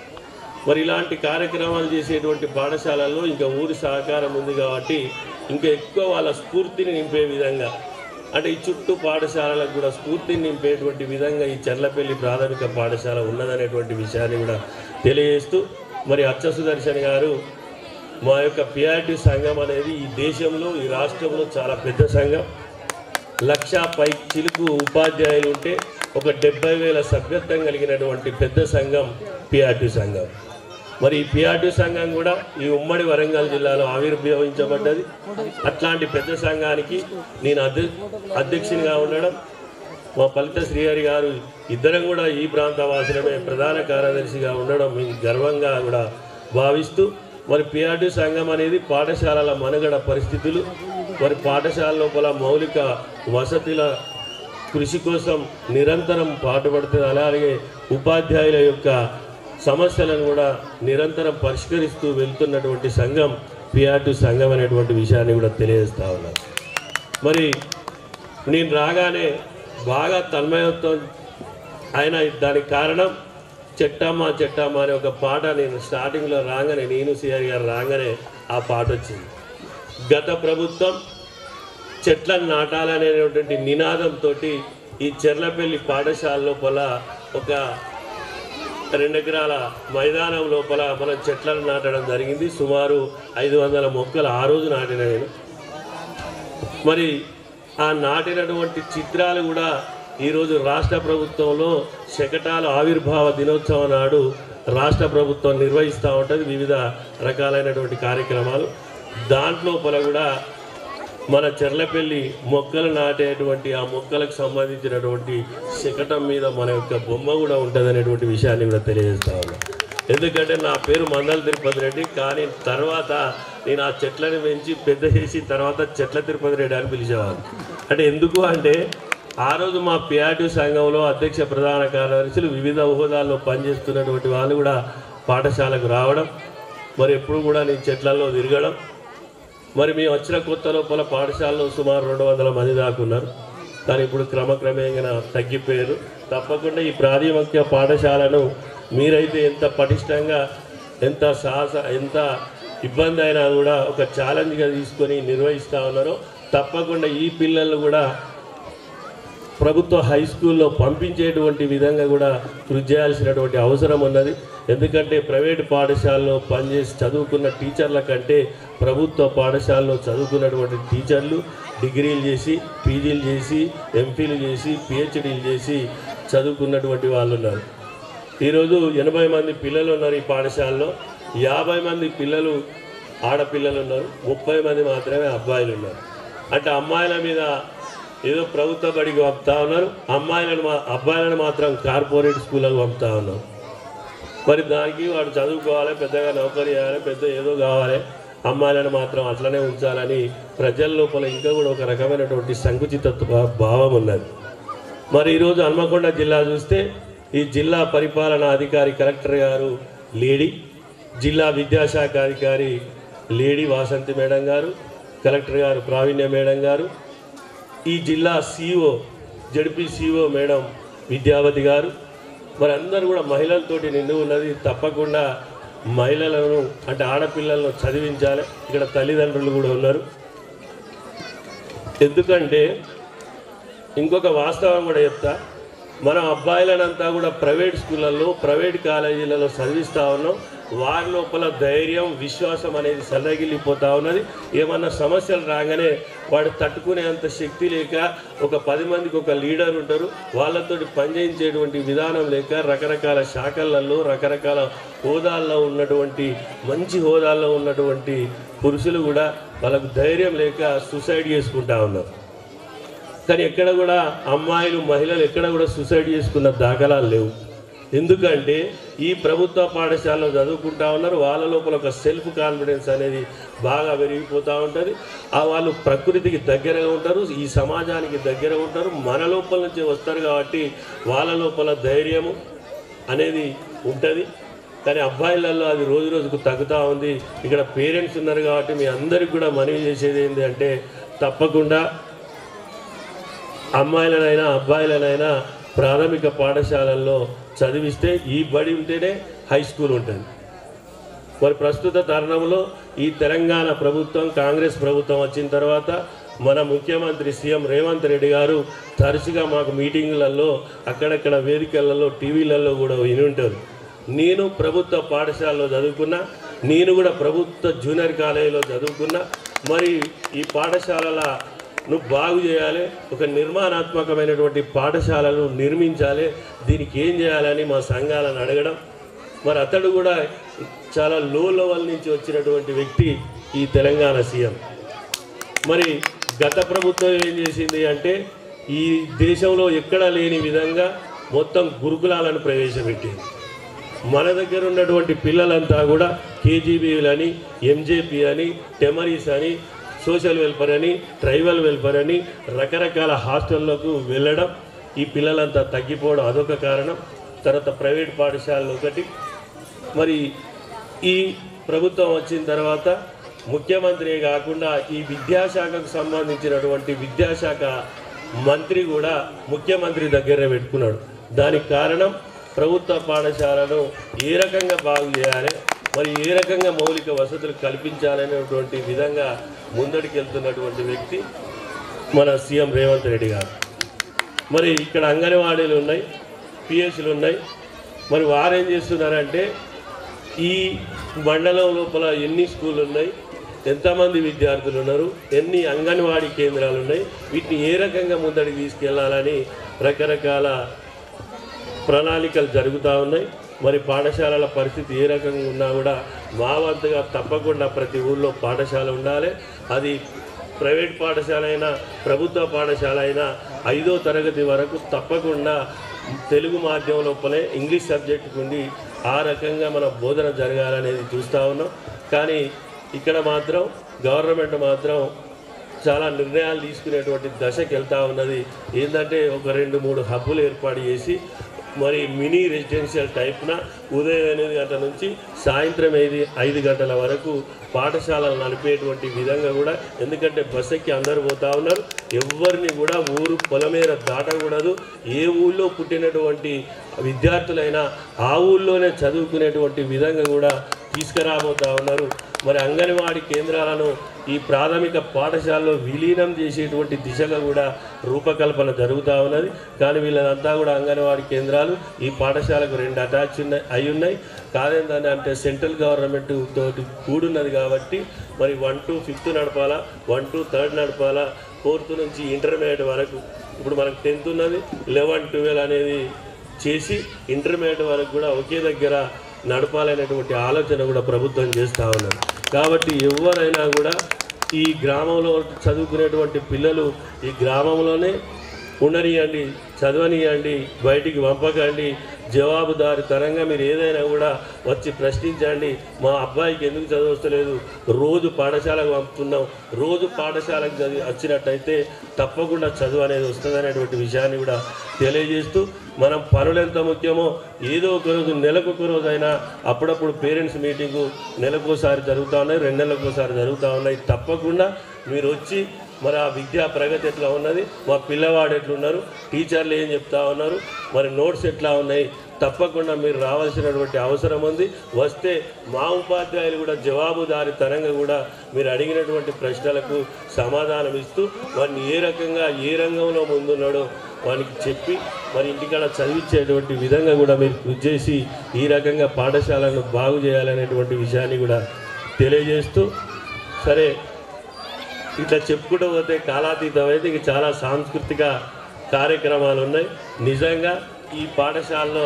Speaker 5: మరి ఇలాంటి కార్యక్రమాలు చేసేటువంటి పాఠశాలల్లో ఇంకా ఊరి సహకారం ఉంది కాబట్టి ఇంకా ఎక్కువ వాళ్ళ స్ఫూర్తిని నింపే విధంగా, అంటే ఈ చుట్టూ పాఠశాలలకు కూడా స్ఫూర్తిని నింపేటువంటి విధంగా ఈ చర్లపల్లి ప్రాథమిక పాఠశాల ఉన్నదనేటువంటి విషయాన్ని కూడా తెలియజేస్తూ, మరి అచ్చ సుదర్శన్ గారు మా యొక్క పిఆర్టీ సంఘం అనేది ఈ దేశంలో ఈ రాష్ట్రంలో చాలా పెద్ద సంఘం. 1,00,000 పై చిలుకు ఉపాధ్యాయులు ఉంటే ఒక 70,000 సభ్యత్వం కలిగినటువంటి పెద్ద సంఘం పిఆర్టీ సంఘం. మరి ఈ పిఆర్టీ సంఘం కూడా ఈ ఉమ్మడి వరంగల్ జిల్లాలో ఆవిర్భవించబడ్డది. అట్లాంటి పెద్ద సంఘానికి నేను అధ్యక్షునిగా ఉండడం, మా ఫలిత శ్రీహరి గారు ఇద్దరం కూడా ఈ ప్రాంత వాసులమే ప్రధాన కార్యదర్శిగా ఉండడం మీకు గర్వంగా కూడా భావిస్తూ, మరి పిఆర్టీ సంఘం అనేది పాఠశాలల మనుగడ పరిస్థితులు, మరి పాఠశాల లోపల మౌలిక వసతుల కృషి కోసం నిరంతరం పాటుపడుతుంది. అలాగే ఉపాధ్యాయుల యొక్క సమస్యలను కూడా నిరంతరం పరిష్కరిస్తూ వెళ్తున్నటువంటి సంఘం పిఆర్టీ సంఘం అనేటువంటి విషయాన్ని కూడా తెలియజేస్తా ఉన్నాను. మరి నేను రాగానే బాగా తన్మయత్వం అయిన దానికి కారణం చెట్టమ్మ చెట్టమ్మ అనే ఒక పాట నేను స్టార్టింగ్లో రాగానే, నేను సిఆర్ గారు రాగానే ఆ పాట వచ్చింది. గత ప్రభుత్వం చెట్లను నాటాలనేటువంటి నినాదంతో ఈ చెర్లపల్లి పాఠశాల లోపల ఒక 2 ఎకరాల మైదానం లోపల మనం చెట్లను నాటడం జరిగింది. సుమారు 500 మొక్కలు ఆ రోజు నాటిన నేను. మరి ఆ నాటినటువంటి చిత్రాలు కూడా ఈరోజు రాష్ట్ర ప్రభుత్వంలో శకటాల ఆవిర్భావ దినోత్సవం నాడు రాష్ట్ర ప్రభుత్వం నిర్వహిస్తూ ఉంటుంది వివిధ రకాలైనటువంటి కార్యక్రమాలు. దాంట్లోపల కూడా మన చెర్లపల్లి మొక్కలు నాటేటువంటి ఆ మొక్కలకు సంబంధించినటువంటి శకటం మీద మన యొక్క బొమ్మ కూడా ఉంటుంది అనేటువంటి విషయాన్ని కూడా తెలియజేస్తా ఉన్నాను. ఎందుకంటే నా పేరు మందల తిరుపతి రెడ్డి, కానీ తర్వాత నేను ఆ చెట్లను పెంచి పెద్ద చేసి తర్వాత చెట్ల తిరుపతి రెడ్డి అని పిలిచేవారు. అంటే ఎందుకు అంటే ఆ రోజు మా పిఆర్టీ సంఘంలో అధ్యక్ష ప్రధాన కార్యదర్శులు వివిధ హోదాల్లో పనిచేస్తున్నటువంటి వాళ్ళు కూడా పాఠశాలకు రావడం, మరి ఎప్పుడు కూడా నేను చెట్లలో తిరగడం. మరి మేము వచ్చిన కొత్త లోపల పాఠశాలలో సుమారు 200 మంది దాకా ఉన్నారు, కానీ ఇప్పుడు క్రమక్రమేణా తగ్గిపోయారు. తప్పకుండా ఈ ప్రాథమిక పాఠశాలను మీరైతే ఎంత పటిష్టంగా ఎంత ఇబ్బంది అయినా కూడా ఒక ఛాలెంజ్గా తీసుకొని నిర్వహిస్తూ ఉన్నారో, తప్పకుండా ఈ పిల్లలు కూడా ప్రభుత్వ హై స్కూల్లో పంపించేటువంటి విధంగా కూడా కృషి చేయాల్సినటువంటి అవసరం ఉన్నది. ఎందుకంటే ప్రైవేటు పాఠశాలలో పనిచేసి చదువుకున్న టీచర్ల కంటే ప్రభుత్వ పాఠశాలలో చదువుకున్నటువంటి టీచర్లు డిగ్రీలు చేసి, పీజీలు చేసి, ఎంఫీలు చేసి, పిహెచ్డీలు చేసి చదువుకున్నటువంటి వాళ్ళు ఉన్నారు. ఈరోజు 80 మంది పిల్లలు ఉన్నారు ఈ పాఠశాలలో. 50 మంది పిల్లలు ఆడపిల్లలు ఉన్నారు, 30 మంది మాత్రమే అబ్బాయిలు ఉన్నారు. అంటే అమ్మాయిల మీద ఏదో ప్రభుత్వ బడికి పంపుతా ఉన్నారు, అబ్బాయిలను మాత్రం కార్పొరేట్ స్కూళ్ళకు పంపుతా ఉన్నారు. మరి దానికి వాడు చదువుకోవాలి, పెద్దగా నౌకరీ చేయాలి, పెద్ద ఏదో కావాలి, అమ్మాయిలను మాత్రం అట్లనే ఉంచాలని ప్రజల లోపల ఇంకా కూడా ఒక రకమైనటువంటి సంకుచిత భావం ఉన్నది. మరి ఈరోజు హన్మకొండ జిల్లా చూస్తే ఈ జిల్లా పరిపాలనా అధికారి కలెక్టర్ గారు లేడీ, జిల్లా విద్యాశాఖ అధికారి లేడీ వాసంతి మేడం గారు, కలెక్టర్ గారు ప్రావీణ్య మేడం గారు, ఈ జిల్లా CEO ZP CEO madam Vidyavati గారు, మరి అందరూ కూడా మహిళలతోటి నిండి ఉన్నది. తప్పకుండా మహిళలను అంటే ఆడపిల్లలను చదివించాలి. ఇక్కడ తల్లిదండ్రులు కూడా ఉన్నారు. ఎందుకంటే ఇంకొక వాస్తవం కూడా చెప్తా, మనం అబ్బాయిలనంతా కూడా ప్రైవేట్ స్కూళ్ళల్లో ప్రైవేట్ కాలేజీలలో చదివిస్తూ ఉన్నాం. వారి లోపల ధైర్యం విశ్వాసం అనేది సన్నగిల్లిపోతూ ఉన్నది. ఏమన్నా సమస్యలు రాగానే వాడు తట్టుకునేంత శక్తి లేక ఒక 10 మందికి ఒక లీడర్ ఉంటారు, వాళ్ళతోటి పనిచేయించేటువంటి విధానం లేక రకరకాల శాఖలలో రకరకాల హోదాల్లో ఉన్నటువంటి మంచి హోదాల్లో ఉన్నటువంటి పురుషులు కూడా వాళ్ళకు ధైర్యం లేక సూసైడ్ చేసుకుంటా ఉన్నారు. కానీ ఎక్కడ కూడా అమ్మాయిలు మహిళలు ఎక్కడ కూడా సూసైడ్ చేసుకున్న దాఖలాలు లేవు. ఎందుకంటే ఈ ప్రభుత్వ పాఠశాలలో చదువుకుంటా ఉన్నారు, వాళ్ళ లోపల ఒక సెల్ఫ్ కాన్ఫిడెన్స్ అనేది బాగా పెరిగిపోతూ ఉంటుంది. వాళ్ళు ప్రకృతికి దగ్గరగా ఉంటారు, ఈ సమాజానికి దగ్గర ఉంటారు, మన లోపల నుంచి వస్తారు కాబట్టి వాళ్ళ లోపల ధైర్యము అనేది ఉంటుంది. కానీ అబ్బాయిలలో అది రోజు రోజుకు తగ్గుతూ ఉంది. ఇక్కడ పేరెంట్స్ ఉన్నారు కాబట్టి మీ అందరికి కూడా మనవి చేసేది ఏంటి అంటే తప్పకుండా అమ్మాయిలనైనా అబ్బాయిలనైనా ప్రాథమిక పాఠశాలల్లో చదివిస్తే ఈ బడి ఉంటేనే హై స్కూల్ ఉంటుంది. మరి ప్రస్తుత తరుణంలో ఈ తెలంగాణ ప్రభుత్వం కాంగ్రెస్ ప్రభుత్వం వచ్చిన తర్వాత మన ముఖ్యమంత్రి సీఎం రేవంత్ రెడ్డి గారు తరచుగా మాకు మీటింగులలో అక్కడక్కడ వేదికలలో టీవీలలో కూడా విని ఉంటారు. నేను ప్రభుత్వ పాఠశాలలో చదువుకున్నా, నేను కూడా ప్రభుత్వ జూనియర్ కాలేజీలో చదువుకున్నా. మరి ఈ పాఠశాలలను బాగు చేయాలి, ఒక నిర్మాణాత్మకమైనటువంటి పాఠశాలను నిర్మించాలి, దీనికి ఏం చేయాలని మా సంఘాలను అడగడం. మరి అతడు కూడా చాలా లో లెవెల్ నుంచి వచ్చినటువంటి వ్యక్తి ఈ తెలంగాణ సీఎం. మరి గత ప్రభుత్వం ఏం చేసింది అంటే ఈ దేశంలో ఎక్కడా లేని విధంగా మొత్తం గురుకులాలను ప్రవేశపెట్టింది. మన దగ్గర ఉన్నటువంటి పిల్లలంతా కూడా కేజీబీలని, ఎంజేపీ అని, టెమరీస్ అని, సోషల్ వెల్ఫేర్ అని, ట్రైబల్ వెల్ఫేర్ అని రకరకాల హాస్టళ్లకు వెళ్ళడం, ఈ పిల్లలంతా తగ్గిపోవడం అదొక కారణం. తర్వాత ప్రైవేట్ పాఠశాలలు ఒకటి. మరి ఈ ప్రభుత్వం వచ్చిన తర్వాత ముఖ్యమంత్రి కాకుండా ఈ విద్యాశాఖకు సంబంధించినటువంటి విద్యాశాఖ మంత్రి కూడా ముఖ్యమంత్రి దగ్గర పెట్టుకున్నాడు. దానికి కారణం ప్రభుత్వ పాఠశాలను ఏ రకంగా బాగు చేయాలి, మరి ఏ రకంగా మౌలిక వసతులు కల్పించాలనేటువంటి విధంగా ముందడికి వెళ్తున్నటువంటి వ్యక్తి మన సీఎం రేవంత్ రెడ్డి గారు. మరి ఇక్కడ అంగన్వాడీలు ఉన్నాయి, పిఎస్లు ఉన్నాయి. మరి వారేం చేస్తున్నారంటే ఈ మండలం లోపల ఎన్ని స్కూళ్ళు ఉన్నాయి, ఎంతమంది విద్యార్థులు ఉన్నారు, ఎన్ని అంగన్వాడీ కేంద్రాలు ఉన్నాయి, వీటిని ఏ రకంగా ముందడికి తీసుకెళ్లాలని రకరకాల ప్రణాళికలు జరుగుతూ ఉన్నాయి. మరి పాఠశాలల పరిస్థితి ఏ రకంగా ఉన్నా కూడా మా వంతుగా తప్పకుండా ప్రతి ఊళ్ళో పాఠశాల ఉండాలి. అది ప్రైవేట్ పాఠశాల అయినా ప్రభుత్వ పాఠశాల అయినా 5వ తరగతి వరకు తప్పకుండా తెలుగు మాధ్యమం లోపలే ఇంగ్లీష్ సబ్జెక్టుకు ఉండి ఆ రకంగా మన బోధన జరగాలనేది చూస్తూ ఉన్నాం. కానీ ఇక్కడ మాత్రం గవర్నమెంట్ మాత్రం చాలా నిర్ణయాలు తీసుకునేటువంటి దశకి వెళ్తూ ఉన్నది. ఏంటంటే ఒక 2-3 హబ్బులు ఏర్పాటు చేసి మరి మినీ రెసిడెన్షియల్ టైప్న ఉదయం 8 గంటల నుంచి సాయంత్రం 5 గంటల వరకు పాఠశాలలు నడిపేటువంటి విధంగా కూడా, ఎందుకంటే బస్ ఎక్కి అందరూ పోతూ ఉన్నారు, ఎవరిని కూడా ఊరు పొలమేర దాటకూడదు. ఏ ఊళ్ళో పుట్టినటువంటి విద్యార్థులైనా ఆ ఊళ్ళోనే చదువుకునేటువంటి విధంగా కూడా తీసుకురాబోతూ ఉన్నారు. మరి అంగన్వాడీ కేంద్రాలను ఈ ప్రాథమిక పాఠశాలలో విలీనం చేసేటువంటి దిశగా కూడా రూపకల్పన జరుగుతూ ఉన్నది. కానీ వీళ్ళంతా కూడా అంగన్వాడీ కేంద్రాలు ఈ పాఠశాలకు 2 అటాచ్ అయి ఉన్నాయి. కాదేందని అంటే సెంట్రల్ గవర్నమెంట్ తోటి కూడున్నది కాబట్టి మరి 1 to 5th నడపాలా, 1 to 3rd నడపాలా, 4th నుంచి ఇంటర్మీడియట్ వరకు. ఇప్పుడు మనకు 10th ఉన్నది, 11, 12 అనేది చేసి ఇంటర్మీడియట్ వరకు కూడా ఒకే దగ్గర నడపాలనేటువంటి ఆలోచన కూడా ప్రభుత్వం చేస్తూ ఉన్నారు. కాబట్టి ఎవరైనా కూడా ఈ గ్రామంలో చదువుకునేటువంటి పిల్లలు ఈ గ్రామంలోనే ఉండనియండి, చదవనియండి, బయటికి పంపకండి. జవాబుదారీతనంగా మీరు ఏదైనా కూడా వచ్చి ప్రశ్నించండి. మా అబ్బాయికి ఎందుకు చదవస్తలేదు, రోజు పాఠశాలకు పంపుతున్నాం, రోజు పాఠశాలకు వచ్చినట్టయితే తప్పకుండా చదువు అనేది వస్తుందనేటువంటి విషయాన్ని కూడా తెలియజేస్తూ, మనం పనులు ఎంత ముఖ్యమో ఏదో ఒక రోజు నెలకు రోజైనా అప్పుడప్పుడు పేరెంట్స్ మీటింగు నెలకోసారి జరుగుతూ ఉన్నాయి, 2 నెలలకోసారి జరుగుతూ ఉన్నాయి. తప్పకుండా మీరు వచ్చి మరి ఆ విద్యా ప్రగతి ఎట్లా ఉన్నది, మా పిల్లవాడు ఎట్లున్నారు, టీచర్లు ఏం చెప్తా ఉన్నారు, మరి నోట్స్ ఎట్లా ఉన్నాయి, తప్పకుండా మీరు రావాల్సినటువంటి అవసరం ఉంది. వస్తే మా ఉపాధ్యాయులు కూడా జవాబుదారీతనంగా కూడా మీరు అడిగినటువంటి ప్రశ్నలకు సమాధానం ఇస్తూ వారిని ఏ రకంగా ఏ రంగంలో ముందున్నాడో వానికి చెప్పి మరి ఇంటికాడ చదివించేటువంటి విధంగా కూడా మీరు కృషి చేసి ఈ రకంగా పాఠశాలను బాగు చేయాలనేటువంటి విషయాన్ని కూడా తెలియజేస్తూ, సరే ఇట్లా చెప్పుకుంటూ పోతే కాలాతీతమైతే ఇంక చాలా సాంస్కృతిక కార్యక్రమాలు ఉన్నాయి. నిజంగా ఈ పాఠశాలలో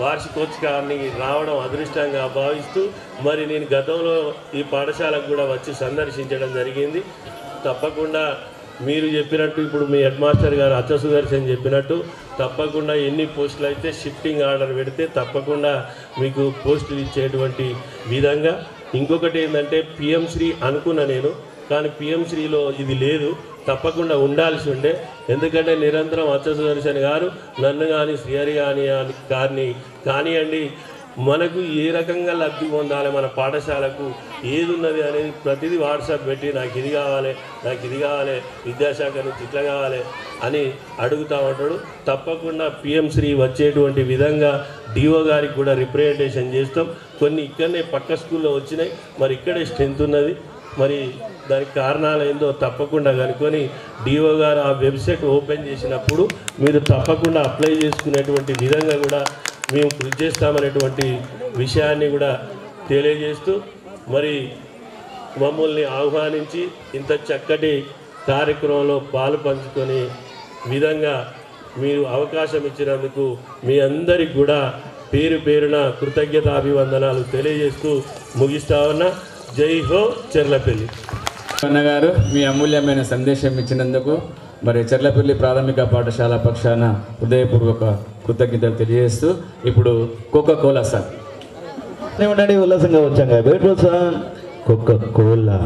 Speaker 5: వార్షికోత్సవాన్ని రావడం అదృష్టంగా భావిస్తూ మరి నేను గతంలో ఈ పాఠశాలకు కూడా వచ్చి సందర్శించడం జరిగింది. తప్పకుండా మీరు చెప్పినట్టు ఇప్పుడు మీ హెడ్ మాస్టర్ గారు అచ్చ సుదర్శన్ చెప్పినట్టు తప్పకుండా ఎన్ని పోస్టులు అయితే షిఫ్టింగ్ ఆర్డర్ పెడితే తప్పకుండా మీకు పోస్టులు ఇచ్చేటువంటి విధంగా. ఇంకొకటి ఏంటంటే పిఎం శ్రీ అనుకున్నా నేను, కానీ పిఎం శ్రీలో ఇది లేదు, తప్పకుండా ఉండాల్సి ఉండే. ఎందుకంటే నిరంతరం అచ్చ సుదర్శన్ గారు నన్ను కానీ శ్రీహరి కానీ కానివ్వండి మనకు ఏ రకంగా లబ్ధి పొందాలి, మన పాఠశాలకు ఏది ఉన్నది అనేది ప్రతిదీ వాట్సాప్ పెట్టి నాకు ఇది కావాలి, నాకు ఇది కావాలి, విద్యాశాఖ నుంచి ఇట్లా కావాలి అని అడుగుతూ ఉంటాడు. తప్పకుండా పిఎం శ్రీ వచ్చేటువంటి విధంగా డిఓ గారికి కూడా రిప్రజెంటేషన్ చేస్తాం. కొన్ని ఇక్కడనే పక్క స్కూల్లో వచ్చినాయి, మరి ఇక్కడే స్ట్రెంత్ ఉన్నది, మరి దానికి కారణాలు ఏందో తప్పకుండా కనుక్కొని డిఓ గారు ఆ వెబ్సైట్ ఓపెన్ చేసినప్పుడు మీరు తప్పకుండా అప్లై చేసుకునేటువంటి విధంగా కూడా మేము కృషి చేస్తామనేటువంటి విషయాన్ని కూడా తెలియజేస్తూ, మరి మమ్మల్ని ఆహ్వానించి ఇంత చక్కటి కార్యక్రమంలో పాలు పంచుకొని విధంగా మీరు అవకాశం ఇచ్చినందుకు మీ అందరికి కూడా పేరు పేరున కృతజ్ఞతాభివందనాలు తెలియజేస్తూ ముగిస్తా ఉన్నా. జై హో చెర్లపల్లి.
Speaker 3: అన్నగారు మీ అమూల్యమైన సందేశం ఇచ్చినందుకు మరి చెర్లపల్లి ప్రాథమిక పాఠశాల పక్షాన హృదయపూర్వక కృతజ్ఞతలు తెలియజేస్తూ ఇప్పుడు కోకా-కోలా సార్
Speaker 1: ఉండండి, ఉల్లాసంగా వచ్చాం కదా. Wait sir, Coca-Cola.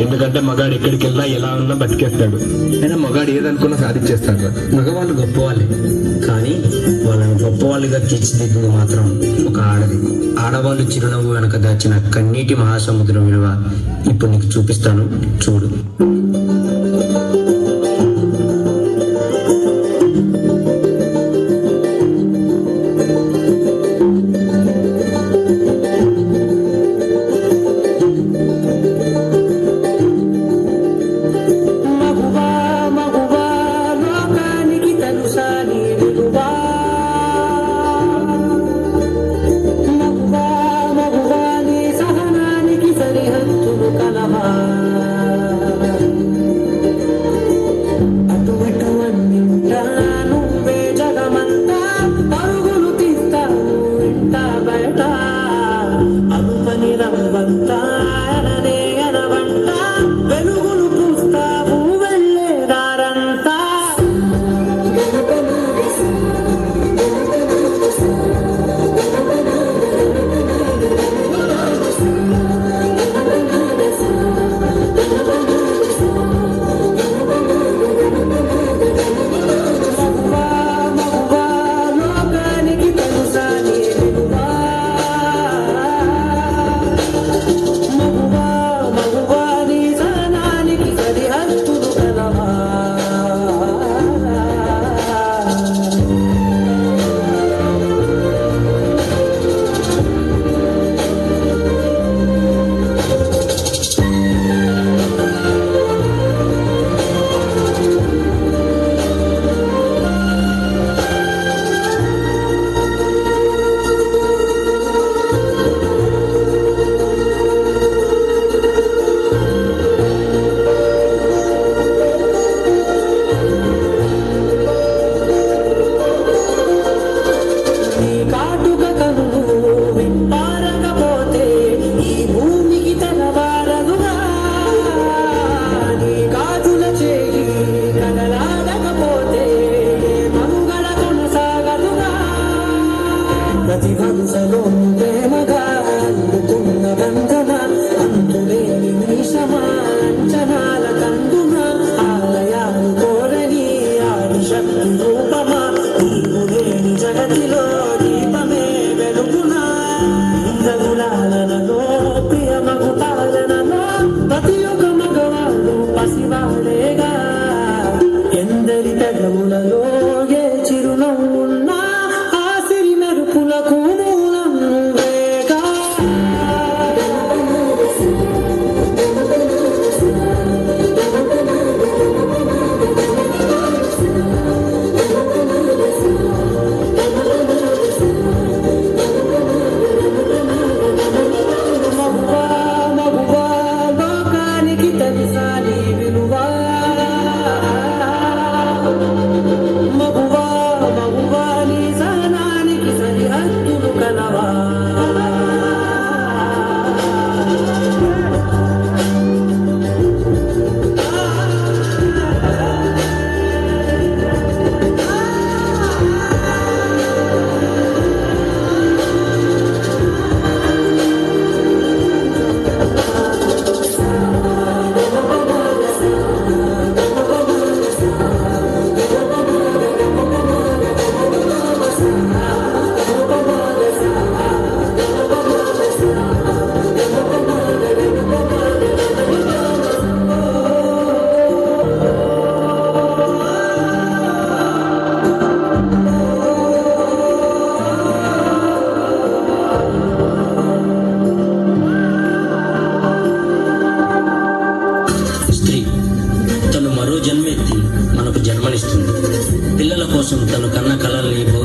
Speaker 7: ఎందుకంటే మగాడు ఎక్కడికి వెళ్ళా ఎలా ఉన్నా బతికేస్తాడు. అయినా మగాడు ఏదనుకున్నా సాధించేస్తాడు. మగవాళ్ళు గొప్పవాళ్ళే, కానీ వాళ్ళని గొప్పవాళ్ళుగా తీర్చిదిద్దింది మాత్రం ఒక ఆడది. ఆడవాళ్ళు చిరునవ్వు వెనక దాచిన కన్నీటి మహాసముద్రం విలువ ఇప్పుడు నీకు చూపిస్తాను, చూడు.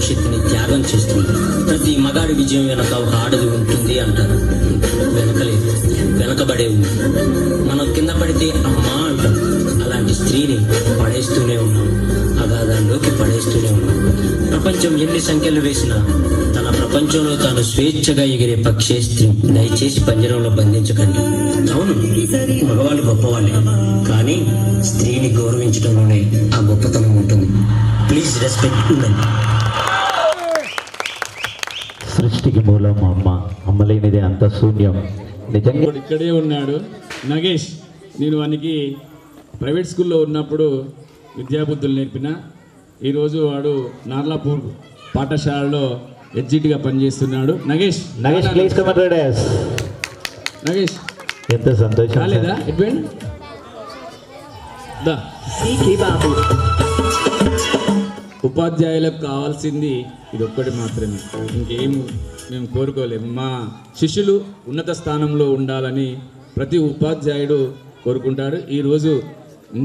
Speaker 9: భవిష్యత్తుని త్యాగం చేస్తుంది. ప్రతి మగాడి విజయం వెనక ఒక ఆడది ఉంటుంది అంటారు. వెనకలేదు, వెనకబడే ఉంది. మనం కింద పడితే అమ్మా అంటాం. అలాంటి స్త్రీని పడేస్తూనే ఉన్నాం, అగాధాల్లోకి పడేస్తూనే ఉన్నాం. ప్రపంచం ఎన్ని సంఖ్యలు వేసినా తన ప్రపంచంలో తాను స్వేచ్ఛగా ఎగిరే పక్షే స్త్రీ. దయచేసి పంజరంలో బంధించకండి. అవును, మగవాళ్ళు గొప్పవాళ్ళే, కానీ స్త్రీని గౌరవించడంలోనే ఆ గొప్పతనం ఉంటుంది. ప్లీజ్ రెస్పెక్ట్ ఉండండి.
Speaker 1: సృష్టికి మూలం అమ్మ, అమ్మలేనిదే అంత శూన్యం. నిజంగా
Speaker 10: ఇక్కడే ఉన్నాడు నగేష్. నేను వానికి ప్రైవేట్ స్కూల్లో ఉన్నప్పుడు విద్యాబుద్ధులు నేర్పిన. ఈరోజు వాడు నార్లాపూర్ పాఠశాలలో ఎగ్జిట్గా పనిచేస్తున్నాడు. Nagesh
Speaker 1: please come and
Speaker 10: Nagesh
Speaker 1: ఎంత సంతోషం.
Speaker 10: కాలేదా ఎడ్వెంట్ దా. ఉపాధ్యాయులకు కావాల్సింది ఇది ఒక్కటి మాత్రమే, ఇంకేం మేము కోరుకోలేము. మా శిష్యులు ఉన్నత స్థానంలో ఉండాలని ప్రతి ఉపాధ్యాయుడు కోరుకుంటాడు. ఈరోజు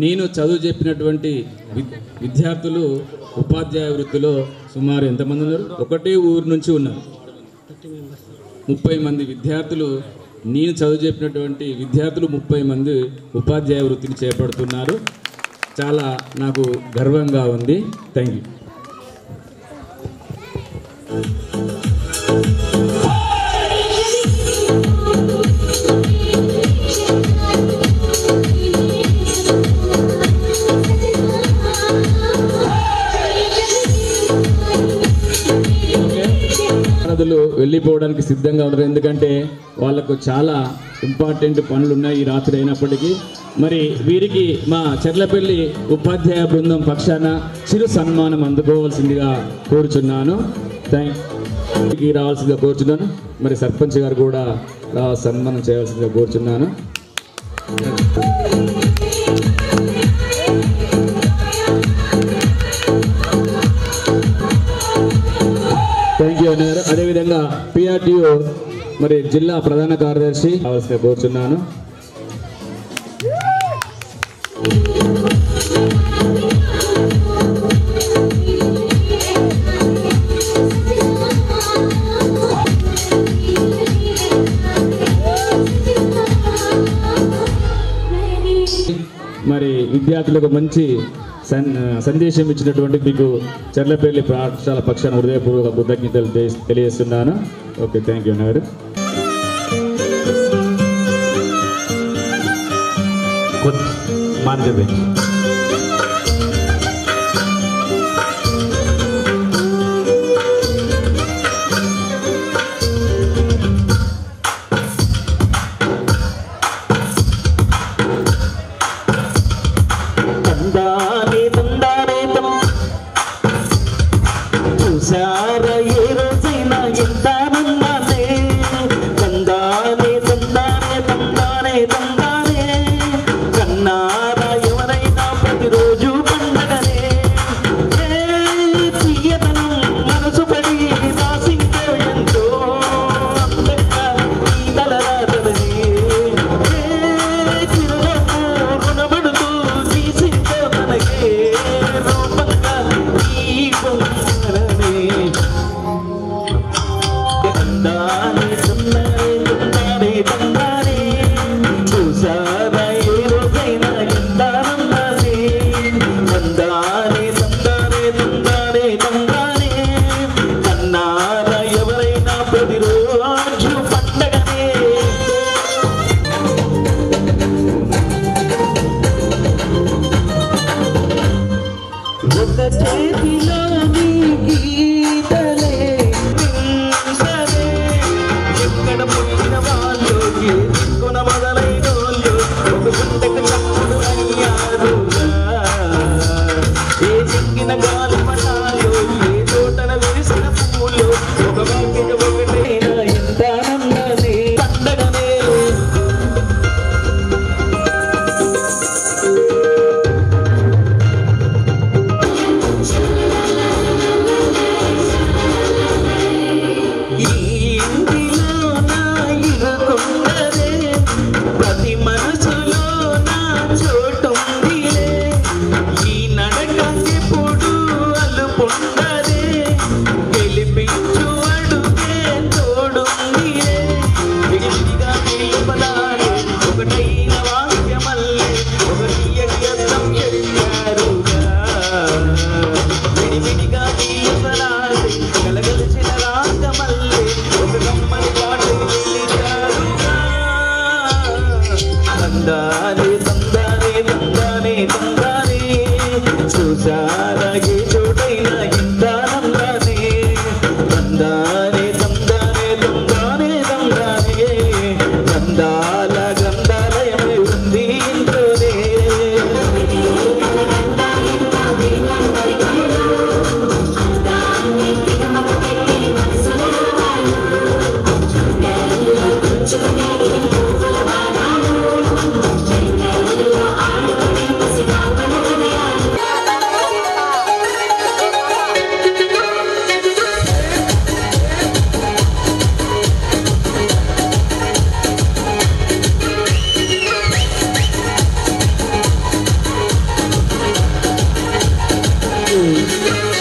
Speaker 10: నేను చదువు చెప్పినటువంటి విద్యార్థులు ఉపాధ్యాయ వృత్తిలో సుమారు ఎంతమంది ఉన్నారు? ఒకటే ఊరు నుంచి ఉన్నారు. 30 మంది విద్యార్థులు, నేను చదువు చెప్పినటువంటి విద్యార్థులు 30 మంది ఉపాధ్యాయ వృత్తిని చేపడుతున్నారు. చాలా నాకు గర్వంగా ఉంది. Thank you. వెళ్ళిపోవడానికి సిద్ధంగా ఉన్నారు, ఎందుకంటే వాళ్ళకు చాలా ఇంపార్టెంట్ పనులు ఉన్నాయి ఈ రాత్రి అయినప్పటికీ. మరి వీరికి మా చెర్లపల్లి ఉపాధ్యాయ బృందం పక్షాన చిరు సన్మానం అందుకోవాల్సిందిగా కోరుచున్నాను. రావాల్సిందిగా కోరుచున్నాను. మరి సర్పంచ్ గారు కూడా సన్మానం చేయాల్సిందిగా కోరుచున్నాను. థ్యాంక్ యూ అన్నారు. అదేవిధంగా PRTO మరి జిల్లా ప్రధాన కార్యదర్శి కావాల్సిందిగా కోరుచున్నాను. మరి విద్యార్థులకు మంచి సందేశం ఇచ్చినటువంటి మీకు చెర్లపల్లి పాఠశాల పక్షాన హృదయపూర్వక కృతజ్ఞతలు తెలియజేస్తున్నాను. ఓకే, థ్యాంక్ యూ అన్నారు.
Speaker 8: చోటుంది ఈ నడక ఎప్పుడు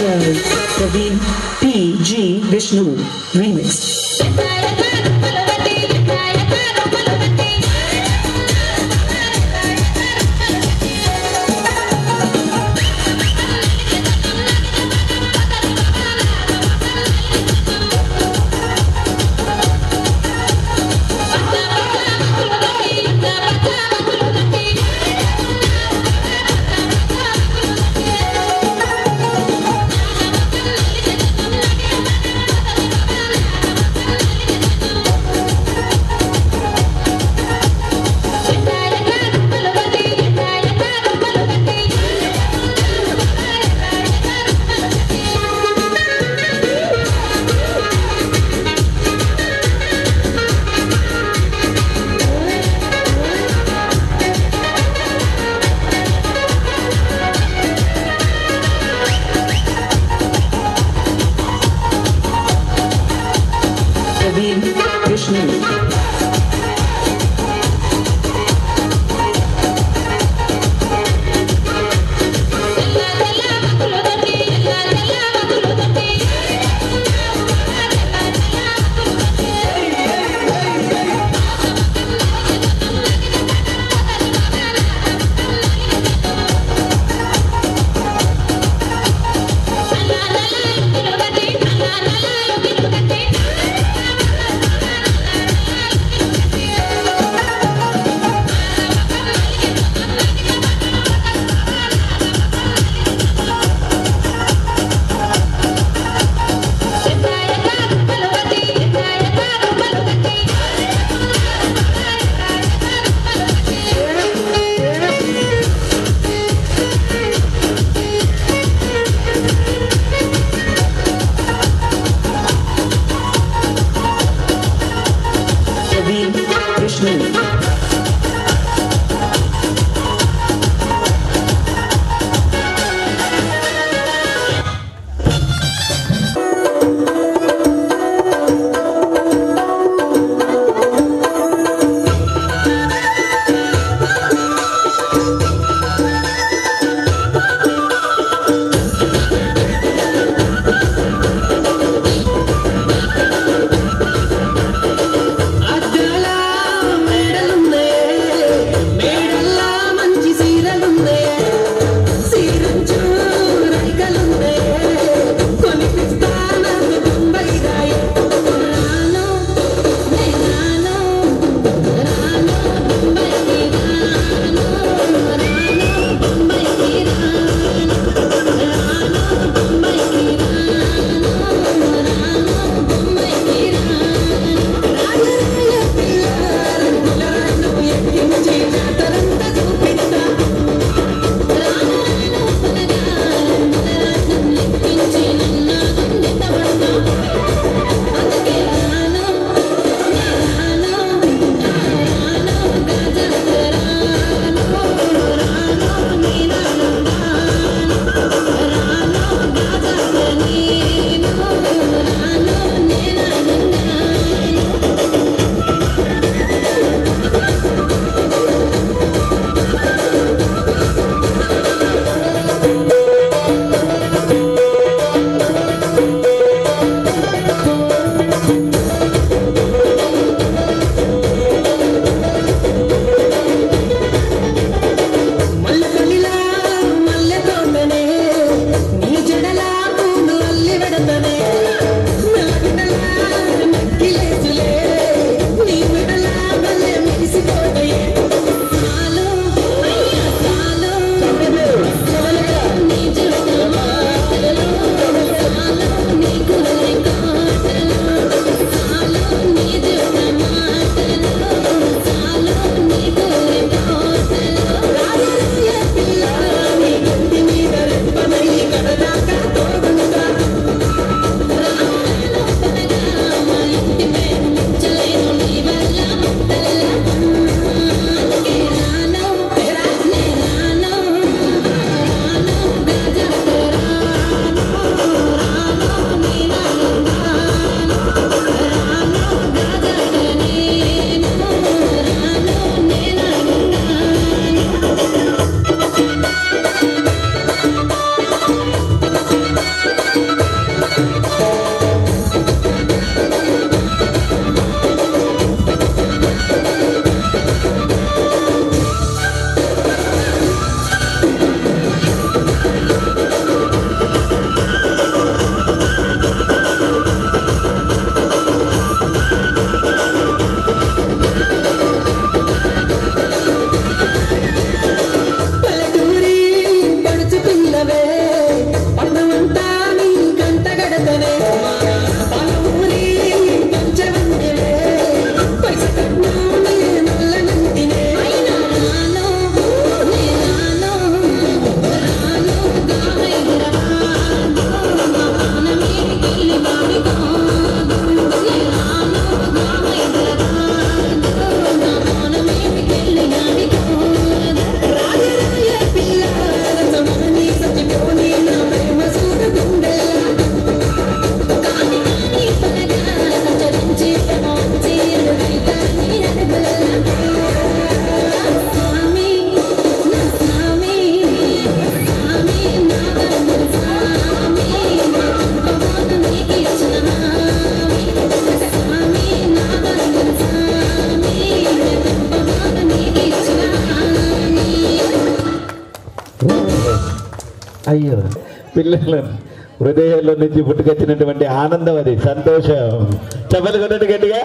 Speaker 11: by Praveen P.G. Vishnu remix.
Speaker 1: అయ్యో పిల్లలు హృదయాల్లో నుంచి పుట్టుకొచ్చినటువంటి ఆనందం, అది సంతోషం. చెప్పలు కొట్టండి గట్టిగా.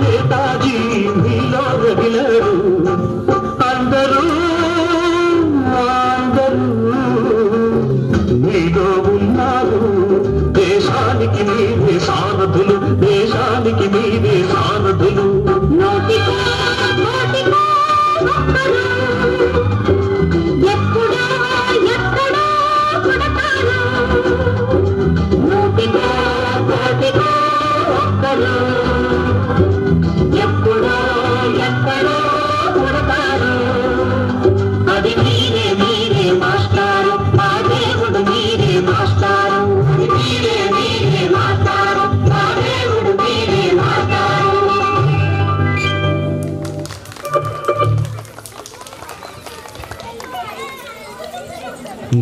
Speaker 8: నేతాజీ నీలో రగిలాడు అందరూ అందరూ మీలో ఉన్నారు. దేశానికి మీరే సారథులు, దేశానికి మీరే సారథులు. ఎప్పుడో ఎక్కడో పుడతారు. అది మీరే మీరే మాస్టారు, మా దేవుడు మీరే మాస్టారు. మీరే మీరే మాస్టారు, మా దేవుడు మీరే మాస్టారు.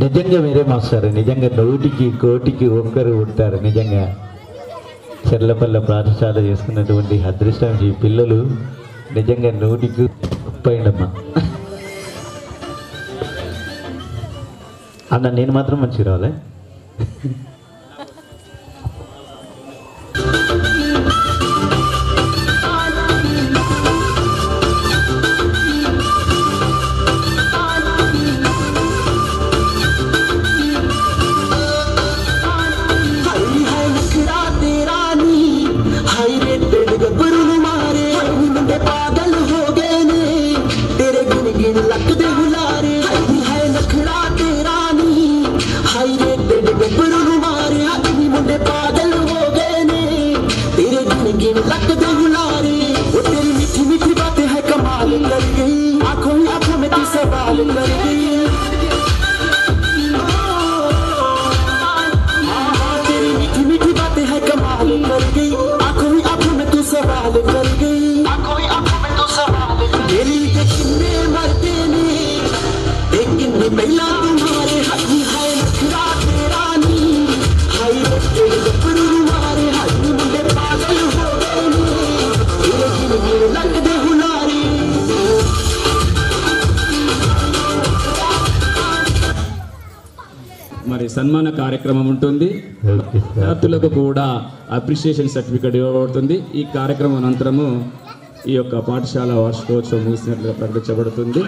Speaker 1: నిజంగా మీరే మాస్టారు. నిజంగా 100కి 1,00,00,000 ఒక్కరు ఉంటారు. నిజంగా చెర్లపల్లె పాఠశాల చేసుకున్నటువంటి అదృష్టం ఈ పిల్లలు నిజంగా 100కి పైనమ్మా. అన్న నేను మాత్రం మంచిగా రాలే.
Speaker 10: మరి సన్మాన కార్యక్రమం ఉంటుంది. విద్యార్థులకు కూడా అప్రిషియేషన్ సర్టిఫికేట్ ఇవ్వబడుతుంది. ఈ కార్యక్రమం అనంతరము ఈ యొక్క పాఠశాల వార్షికోత్సవం ముగిసినట్లుగా ప్రకటించబడుతుంది.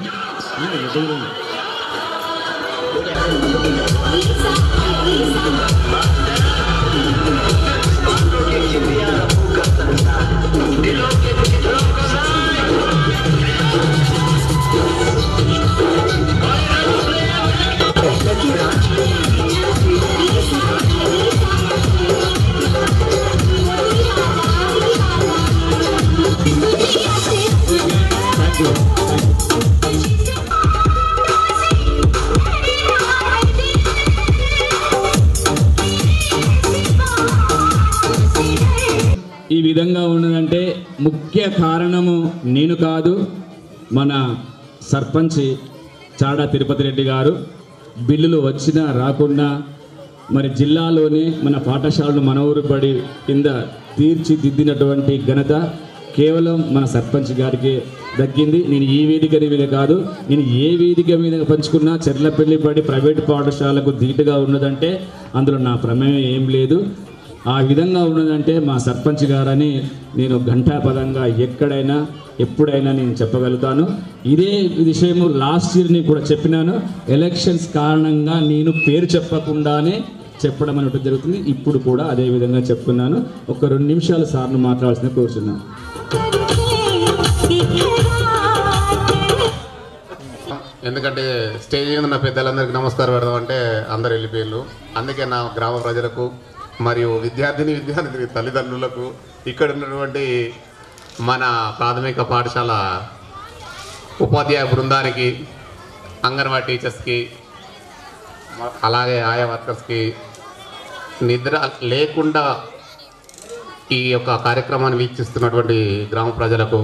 Speaker 10: ఈ విధంగా ఉన్నదంటే ముఖ్య కారణము నేను కాదు, మన సర్పంచ్ చాడా తిరుపతి రెడ్డి గారు. బిల్లులు వచ్చినా రాకుండా మరి జిల్లాలోనే మన పాఠశాలను మన ఊరు బడి కింద తీర్చిదిద్దినటువంటి ఘనత కేవలం మన సర్పంచ్ గారికి దక్కింది. నేను ఈ వేదిక మీద కాదు, నేను ఏ వేదిక మీద పంచుకున్నా చెర్లపల్లి బడి ప్రైవేటు పాఠశాలకు ధీటుగా ఉన్నదంటే అందులో నా ప్రమేయం ఏం లేదు. ఆ విధంగా ఉన్నదంటే మా సర్పంచ్ గారని నేను ఘంటాపదంగా ఎక్కడైనా ఎప్పుడైనా నేను చెప్పగలుగుతాను. ఇదే విషయము లాస్ట్ ఇయర్ నేను కూడా చెప్పినాను. ఎలక్షన్స్ కారణంగా నేను పేరు చెప్పకుండానే చెప్పడం అనేది జరుగుతుంది. ఇప్పుడు కూడా అదే విధంగా చెప్తున్నాను. ఒక 2 నిమిషాలు సార్ను మాట్లాడాల్సిన కోరుచున్నాను.
Speaker 4: ఎందుకంటే స్టేజ్ మీద ఉన్న పెద్దలందరికీ నమస్కారం పెడదాం అంటే అందరు వెళ్ళిపోయారు. అందుకే నా గ్రామ ప్రజలకు మరియు విద్యార్థిని తల్లిదండ్రులకు ఇక్కడ ఉన్నటువంటి మన ప్రాథమిక పాఠశాల ఉపాధ్యాయ బృందానికి, అంగన్వాడీ టీచర్స్కి, అలాగే ఆయా వర్కర్స్కి, నిద్ర లేకుండా ఈ యొక్క కార్యక్రమాన్ని వీక్షిస్తున్నటువంటి గ్రామ ప్రజలకు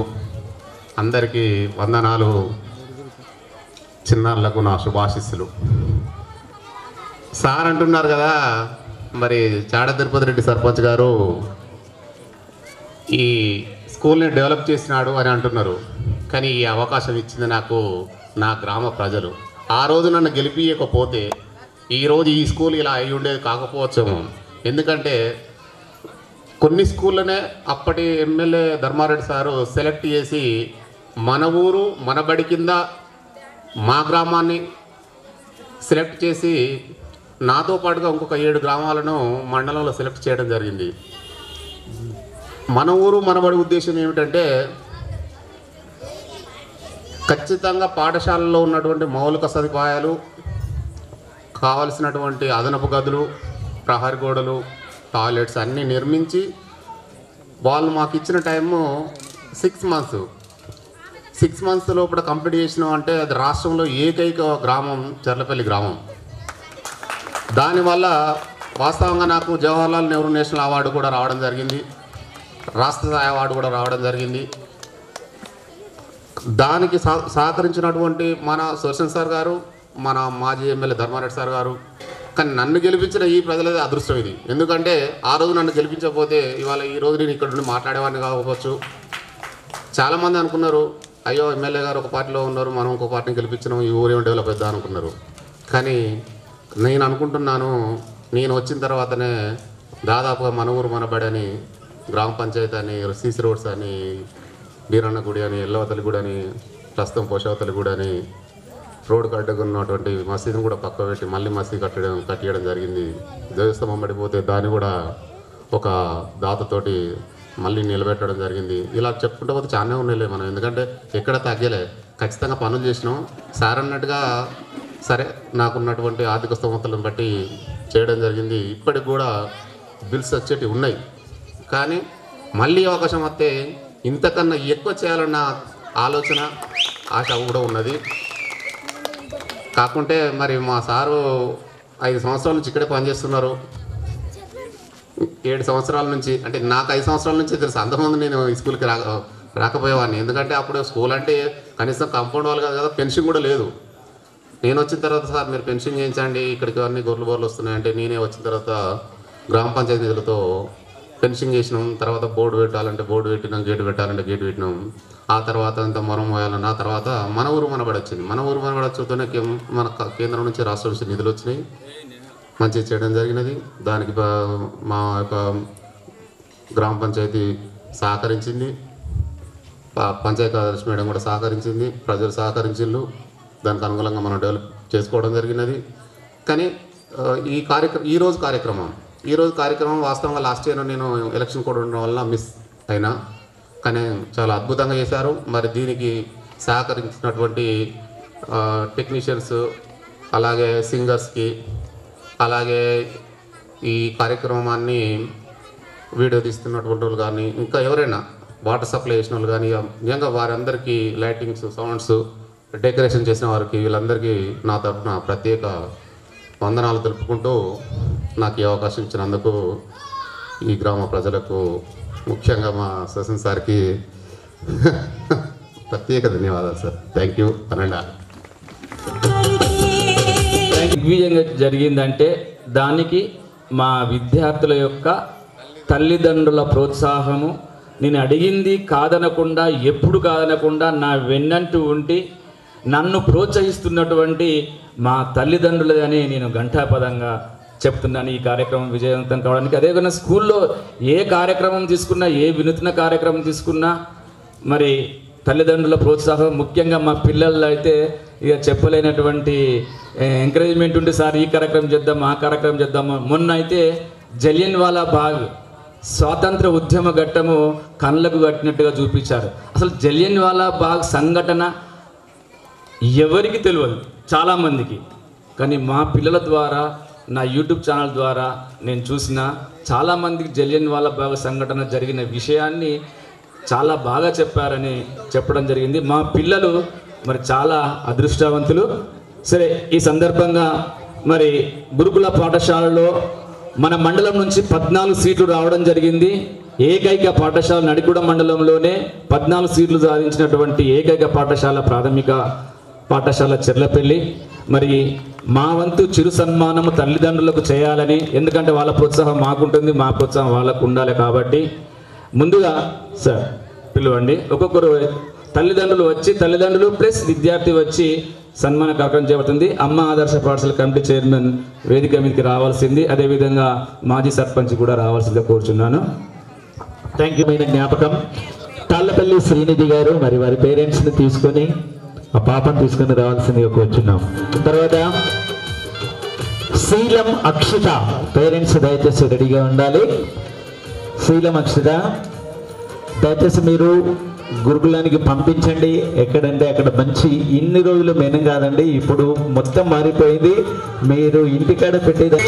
Speaker 4: అందరికీ వందనాలు, చిన్నారులకు నా శుభాశీస్సులు. సార్ అంటున్నారు కదా, మరి చాడ తిరుపతి రెడ్డి సర్పంచ్ గారు ఈ స్కూల్ని డెవలప్ చేసినాడు అని అంటున్నారు. కానీ ఈ అవకాశం ఇచ్చింది నాకు నా గ్రామ ప్రజలు. ఆ రోజు నన్ను గెలిపియకపోతే ఈరోజు ఈ స్కూల్ ఇలా అయి ఉండేది కాకపోవచ్చేమో. ఎందుకంటే కొన్ని స్కూళ్ళనే అప్పటి ఎమ్మెల్యే ధర్మారెడ్డి సారు సెలెక్ట్ చేసి మన ఊరు మన బడి కింద మా గ్రామాన్ని సెలెక్ట్ చేసి నాతో పాటుగా ఇంకొక 7 గ్రామాలను మండలంలో సెలెక్ట్ చేయడం జరిగింది. మన ఊరు మనబడి ఉద్దేశం ఏమిటంటే ఖచ్చితంగా పాఠశాలలో ఉన్నటువంటి మౌలిక సదుపాయాలు, కావలసినటువంటి అదనపు గదులు, ప్రహరీ గోడలు, టాయిలెట్స్ అన్నీ నిర్మించి వాళ్ళు మాకు ఇచ్చిన టైము 6 మంత్స్. 6 మంత్స్ లోపల కంప్లీట్ చేసినాం అంటే అది రాష్ట్రంలో ఏకైక గ్రామం చర్లపల్లి గ్రామం. దానివల్ల వాస్తవంగా నాకు జవహర్లాల్ నెహ్రూ నేషనల్ అవార్డు కూడా రావడం జరిగింది, రాష్ట్ర స్థాయి అవార్డు కూడా రావడం జరిగింది. దానికి సహకరించినటువంటి మన సుదర్శన్ సార్ గారు, మన మాజీ ఎమ్మెల్యే ధర్మారెడ్డి సార్ గారు. కానీ నన్ను గెలిపించిన ఈ ప్రజలది అదృష్టం ఇది. ఎందుకంటే ఆ రోజు నన్ను గెలిపించకపోతే ఇవాళ ఈ రోజు నేను ఇక్కడ నుండి మాట్లాడేవాడిని కాకపోవచ్చు. చాలామంది అనుకున్నారు, అయ్యో ఎమ్మెల్యే గారు ఒక పార్టీలో ఉన్నారు, మనం ఇంకో పార్టీని గెలిపించినాం, ఈ ఊరేం డెవలప్ అవుద్దా అనుకున్నారు. కానీ నేను అనుకుంటున్నాను, నేను వచ్చిన తర్వాతనే దాదాపుగా మన ఊరు మనబడి అని, గ్రామ పంచాయతీ అని, సీసీ రోడ్స్ అని, బీరన్న గుడి అని, ఎల్లవతలి గుడి అని, ప్రస్తుతం పోషవతలి గుడి అని, రోడ్డు కట్టగా ఉన్నటువంటి మసీదును కూడా పక్క పెట్టి మళ్ళీ మసీదు కట్టియడం జరిగింది. దేవస్థానం పడిపోతే దాన్ని కూడా ఒక దాతతోటి మళ్ళీ నిలబెట్టడం జరిగింది. ఇలా చెప్పుకుంటూ పోతే చాలానే ఉన్నాయిలే మనం, ఎందుకంటే ఎక్కడ తగ్గలే, ఖచ్చితంగా పనులు చేసినాం. సార్ అన్నట్టుగా సరే నాకున్నటువంటి ఆర్థిక స్తోమతలను బట్టి చేయడం జరిగింది. ఇప్పటికి కూడా బిల్స్ వచ్చేటివి ఉన్నాయి. కానీ మళ్ళీ అవకాశం వస్తే ఇంతకన్నా ఎక్కువ చేయాలన్న ఆలోచన, ఆశ కూడా ఉన్నది. కాకుంటే మరి మా సారు 5 సంవత్సరాల నుంచి ఇక్కడే పనిచేస్తున్నారు. 7 సంవత్సరాల నుంచి, అంటే నాకు 5 సంవత్సరాల నుంచి తెలుసు. అంతకుముందు నేను ఈ స్కూల్కి రాకపోయేవాడిని. ఎందుకంటే అప్పుడు స్కూల్ అంటే కనీసం కాంపౌండ్ వాళ్ళు కాదు కదా, పెన్షన్ కూడా లేదు. నేను వచ్చిన తర్వాత సార్ మీరు పెన్షన్ చేయించండి, ఇక్కడికి అన్ని గొర్రెలు బోర్లు వస్తున్నాయంటే నేనే వచ్చిన తర్వాత గ్రామ పంచాయతీ నిధులతో పెన్షన్ చేసినాం. తర్వాత బోర్డు పెట్టాలంటే బోర్డు పెట్టినాం, గేటు పెట్టాలంటే గేటు పెట్టినాం. ఆ తర్వాత అంత మొరం పోయాలన్న, ఆ తర్వాత మన ఊరు మనబడి వచ్చింది. మన ఊరు మనబడి వచ్చుతూనే మన కేంద్రం నుంచి రాష్ట్రం నుంచి నిధులు వచ్చినాయి, మంచిగా చేయడం జరిగినది. దానికి మా యొక్క గ్రామ పంచాయతీ సహకరించింది, పంచాయతీ కార్యదర్శి మేడం కూడా సహకరించింది, ప్రజలు సహకరించిండ్రు. దానికి అనుగుణంగా మనం డెవలప్ చేసుకోవడం జరిగినది. కానీ ఈరోజు కార్యక్రమం వాస్తవంగా లాస్ట్ ఇయర్ నేను ఎలక్షన్ కోడ్ ఉండడం వల్ల మిస్ అయినా, కానీ చాలా అద్భుతంగా చేశారు. మరి దీనికి సహకరించినటువంటి టెక్నీషియన్స్, అలాగే సింగర్స్కి, అలాగే ఈ కార్యక్రమాన్ని వీడియో తీస్తున్నటువంటి వాళ్ళు కానీ, ఇంకా ఎవరైనా వాటర్ సప్లై చేసిన వాళ్ళు కానీ, నిజంగా వారందరికీ లైటింగ్స్, సౌండ్స్, డెకరేషన్ చేసిన వారికి, వీళ్ళందరికీ నా తరఫున ప్రత్యేక వందనాలు తెలుపుకుంటూ నాకు ఈ అవకాశం ఇచ్చినందుకు ఈ గ్రామ ప్రజలకు, ముఖ్యంగా మా ససన్ సార్కి ప్రత్యేక ధన్యవాదాలు సార్. Thank you.
Speaker 10: దిగ్విజయంగా జరిగిందంటే దానికి మా విద్యార్థుల యొక్క తల్లిదండ్రుల ప్రోత్సాహము, నేను అడిగింది కాదనకుండా, ఎప్పుడు కాదనకుండా నా వెన్నంటూ ఉండి నన్ను ప్రోత్సహిస్తున్నటువంటి మా తల్లిదండ్రులదని నేను ఘంటాపదంగా చెప్తున్నాను. ఈ కార్యక్రమం విజయవంతం కావడానికి అదేవిధంగా స్కూల్లో ఏ కార్యక్రమం తీసుకున్నా, ఏ వినూత్న కార్యక్రమం తీసుకున్నా మరి తల్లిదండ్రుల ప్రోత్సాహం, ముఖ్యంగా మా పిల్లల్లో అయితే ఇక చెప్పలేనటువంటి ఎంకరేజ్మెంట్ ఉంటే సార్ ఈ కార్యక్రమం చేద్దాం, ఆ కార్యక్రమం చేద్దాము. మొన్న అయితే జలియన్వాలా బాగ్ స్వాతంత్ర ఉద్యమ ఘట్టము కళ్ళకు కట్టినట్టుగా చూపించారు. అసలు జలియన్వాలా బాగ్ సంఘటన ఎవరికి తెలియదు, చాలామందికి. కానీ మా పిల్లల ద్వారా, నా యూట్యూబ్ ఛానల్ ద్వారా నేను చూసిన చాలామందికి జలియన్వాలా బాగ్ సంఘటన జరిగిన విషయాన్ని చాలా బాగా చెప్పారని చెప్పడం జరిగింది. మా పిల్లలు మరి చాలా అదృష్టవంతులు. సరే, ఈ సందర్భంగా మరి గురుకుల పాఠశాలలో మన మండలం నుంచి 14 సీట్లు రావడం జరిగింది. ఏకైక పాఠశాల నడికూడ మండలంలోనే 14 సీట్లు సాధించినటువంటి ఏకైక పాఠశాల ప్రాథమిక పాఠశాల చెర్లపల్లి. మరి మా వంతు చిరు సన్మానము తల్లిదండ్రులకు చేయాలని, ఎందుకంటే వాళ్ళ ప్రోత్సాహం మాకుంటుంది, మా ప్రోత్సాహం వాళ్ళకు ఉండాలి. కాబట్టి ముందుగా సార్ పిలువండి, ఒక్కొక్కరు తల్లిదండ్రులు ప్లస్ విద్యార్థి వచ్చి సన్మాన కార్యక్రమం చేపడుతుంది. అమ్మ ఆదర్శ పాఠశాల కమిటీ చైర్మన్ వేదిక మీదకి రావాల్సింది, అదేవిధంగా మాజీ సర్పంచ్ కూడా రావాల్సిందిగా కోరుచున్నాను.
Speaker 1: Thank you. జ్ఞాపకం తాళ్ళపల్లి శ్రీనిధి గారు మరి వారి పేరెంట్స్ని తీసుకొని ఆ పాపను తీసుకొని రావాల్సిందిగా కోరుచున్నాం. తర్వాత శీలం అక్షిత పేరెంట్స్ దయచేసి రెడీగా ఉండాలి. శీలం అక్షిత దయచేసి మీరు గురుకులానికి పంపించండి. ఎక్కడంటే అక్కడ మంచి ఇన్ని రోజులు మెనం కాదండి, ఇప్పుడు మొత్తం మారిపోయింది. మీరు ఇంటికాడ పెట్టేది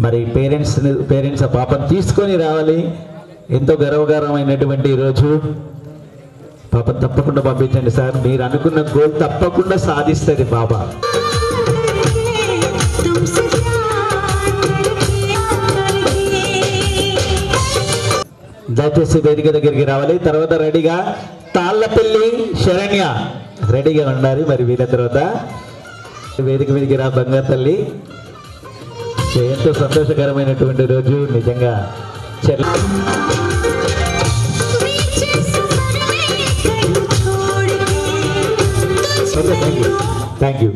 Speaker 1: మరి పేరెంట్స్ ఆ పాపను తీసుకొని రావాలి. ఎంతో గర్వకారమైనటువంటి ఈరోజు. పాప తప్పకుండా పంపించండి సార్. మీరు అనుకున్న గోల్ తప్పకుండా సాధిస్తుంది పాప. దయచేసి వేదిక దగ్గరికి రావాలి. తర్వాత రెడీగా తాళ్ళపల్లి శరణ్య రెడీగా ఉండాలి. మరి వీళ్ళ తర్వాత వేదిక మీదకి రా బంగారు తల్లి. ఎంతో సంతోషకరమైనటువంటి రోజు నిజంగా. Thank you.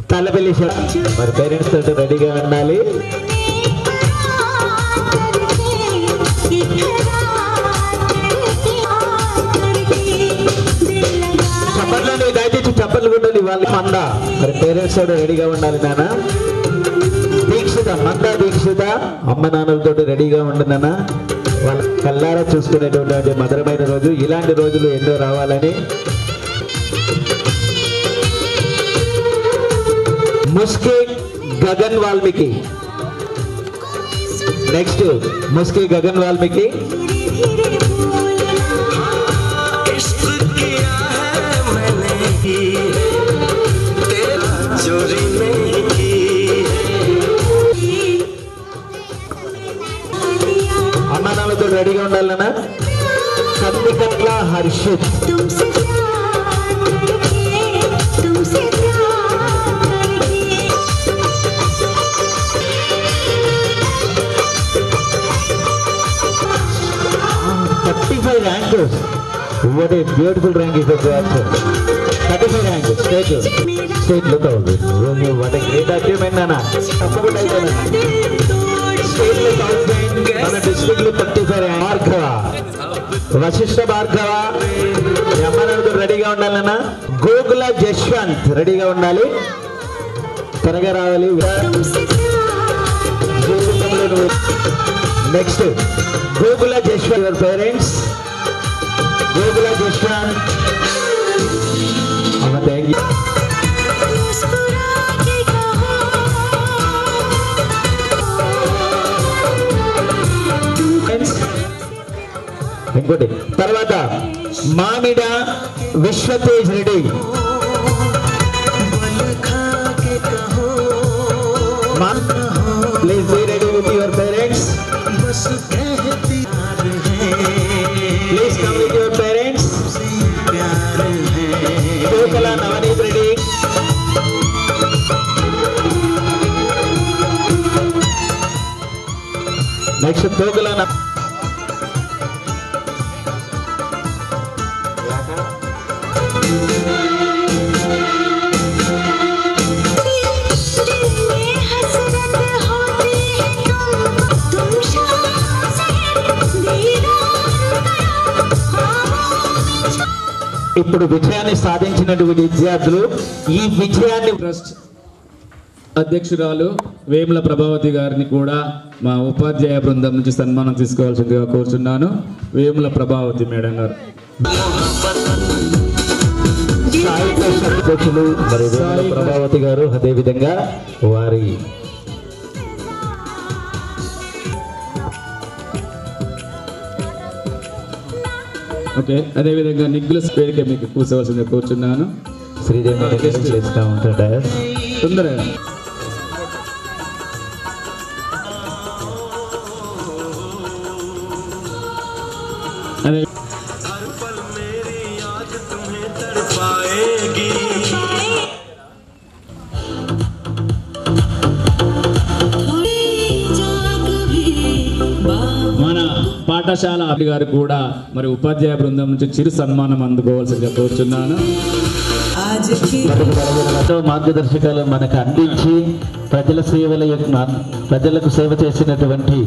Speaker 1: తాళ్ళపల్లి మరి పేరెంట్స్ తోటి రెడీగా ఉండాలి. చప్పట్లని దయచేసి చప్పట్లు కొట్టాలి వాళ్ళు. మంద మరి పేరెంట్స్ తోటి రెడీగా ఉండాలి. నాన్న దీక్షిత మంద దీక్షిత అమ్మ నాన్నలతో రెడీగా ఉండి నాన్న. వాళ్ళ కల్లారా చూసుకునేటువంటి మధురమైన రోజు. ఇలాంటి రోజులు ఎన్నో రావాలని. ముస్కే గగన్ వాల్మీకి. నెక్స్ట్ ముస్కే గగన్ వాల్మీకి. అమ్మానాలతో రెడీగా ఉండాలన్నా. Kandikatla Harshit. Ranks. What a beautiful rank is that. 35 ranks. State look out. What a great achievement, Nana. State look out. Nana district look 35 ranks. Bhargava. Vasishta Bhargava. Yammanadu ready ga undali Nana. Gokula Jashwant ready ga undali. Taraga ravali. Next. Gokula Jashwant, your parents. Gokula Jashwant. Thank you. ఇంకోటి తర్వాత మామిడ Vishwatej Reddy. Please be ready with your parents. Please come with your parents. Gokula Navaneet Reddy. Next Gokula ఇప్పుడు విజయాన్ని సాధించినటువంటి విద్యార్థులు ఈ విజయాన్ని
Speaker 10: trust అధ్యక్షురాలు వేముల ప్రభావతి గారిని కూడా మా ఉపాధ్యాయ బృందం నుంచి సన్మానం తీసుకోవాల్సిందిగా కోరుచున్నాను. వేముల ప్రభావతి మేడం గారు.
Speaker 1: అధ్యక్షులు మరి వేముల ప్రభావతి గారు అదేవిధంగా వారి
Speaker 10: ఓకే అదేవిధంగా నిగ్గులస్ పేరుగా మీకు కూర్చోవలసిందిగా కోరుచున్నాను.
Speaker 1: శ్రీదేవి చేస్తూ ఉంటాడు
Speaker 10: తొందరగా. అదే మన పాఠశాల గారు కూడా మరి ఉపాధ్యాయ బృందం నుంచి చిరు సన్మానం అందుకోవాల్సిందిగా కోరుచున్నాను.
Speaker 1: మార్గదర్శకాలు మనకు అందించి ప్రజలకు సేవ చేసినటువంటి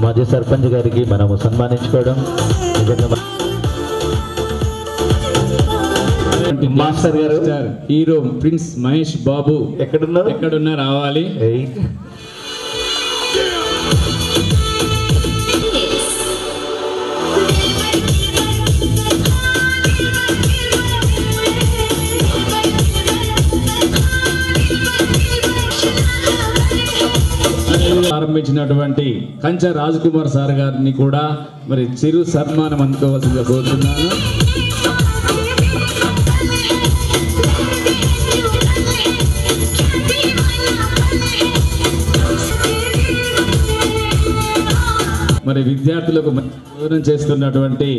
Speaker 1: మాజీ సర్పంచ్ గారికి మనము సన్మానించుకోవడం మాస్టర్ గారు
Speaker 10: హీరో ప్రిన్స్ మహేష్ బాబు
Speaker 1: ఎక్కడున్నా
Speaker 10: రావాలి. ప్రారంభించినటువంటి కంచ రాజకుమార్ సార్ గారిని కూడా మరి చిరు సన్మానం అందుకోవాల్సిందిగా కోరుతున్నాను. మరి విద్యార్థులకు బోధన చేస్తున్నటువంటి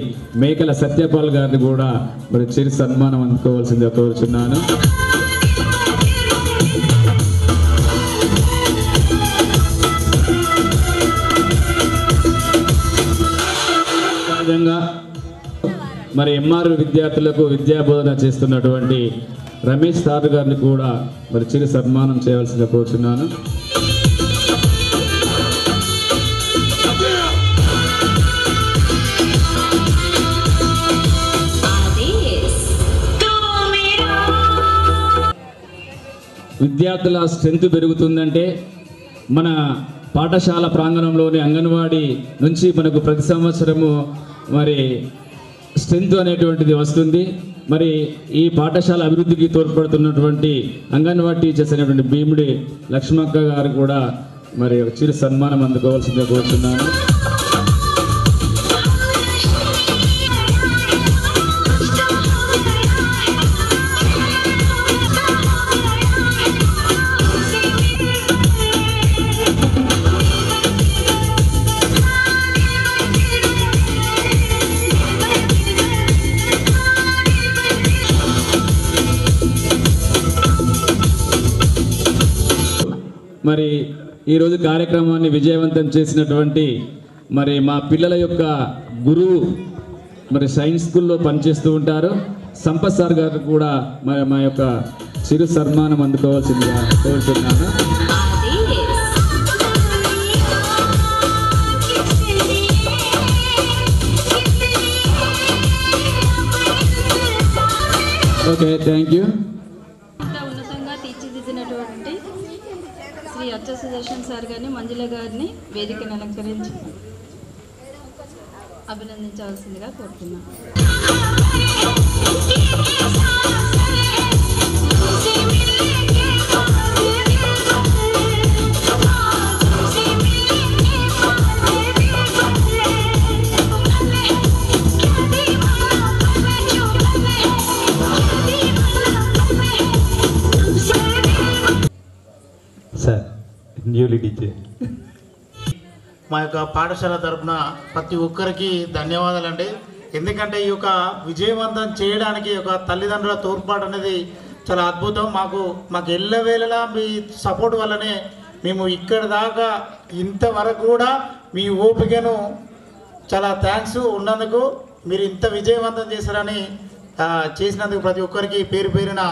Speaker 10: మేకల సత్యపాల్ గారిని కూడా మరి చిరు సన్మానం అందుకోవాల్సిందిగా కోరుచున్నాను. విధంగా మరి ఎంఆర్ విద్యార్థులకు విద్యా బోధన చేస్తున్నటువంటి రమేష్ సార్ గారిని కూడా మరి చిరు సన్మానం చేయవలసిందిగా కోరుచున్నాను. విద్యార్థుల స్ట్రెంత్ పెరుగుతుందంటే మన పాఠశాల ప్రాంగణంలోని అంగన్వాడీ నుంచి మనకు ప్రతి సంవత్సరము మరి స్ట్రెంత్ అనేటువంటిది వస్తుంది. మరి ఈ పాఠశాల అభివృద్ధికి తోడ్పడుతున్నటువంటి అంగన్వాడీ టీచర్స్ అనేటువంటి భీముడి లక్ష్మక్క గారు కూడా మరి చిరు సన్మానం అందుకోవాల్సిందిగా కోరుతున్నాను. మరి ఈరోజు కార్యక్రమాన్ని విజయవంతం చేసినటువంటి మరి మా పిల్లల యొక్క గురువు మరి సైన్స్ స్కూల్లో పనిచేస్తూ ఉంటారు సంపత్ సార్ గారు కూడా మరి మా యొక్క చిరు సన్మానం అందుకోవాల్సిందిగా కోరుతున్నాను. Okay, thank you.
Speaker 12: ఉన్నతంగా తీర్చిదిద్దినటువంటి శ్రీ అచ్చ సుదర్శన్ సార్ గారిని మంజుల గారిని వేదికను అలంకరించి అభినందించవలసిందిగా కోరుతున్నాను.
Speaker 1: సార్ న్యూలీ డీజే
Speaker 13: మా యొక్క పాఠశాల తరఫున ప్రతి ఒక్కరికి ధన్యవాదాలండి. ఎందుకంటే ఈ యొక్క విజయవంతం చేయడానికి ఒక తల్లిదండ్రుల తోడ్పాటు అనేది చాలా అద్భుతం. మాకు ఎల్లవేళలా మీ సపోర్ట్ వల్లనే మేము ఇక్కడ దాకా ఇంతవరకు కూడా మీ ఓపికను చాలా థ్యాంక్స్ ఉన్నందుకు. మీరు ఇంత విజయవంతం చేశారని చేసినందుకు ప్రతి ఒక్కరికి పేరు పేరున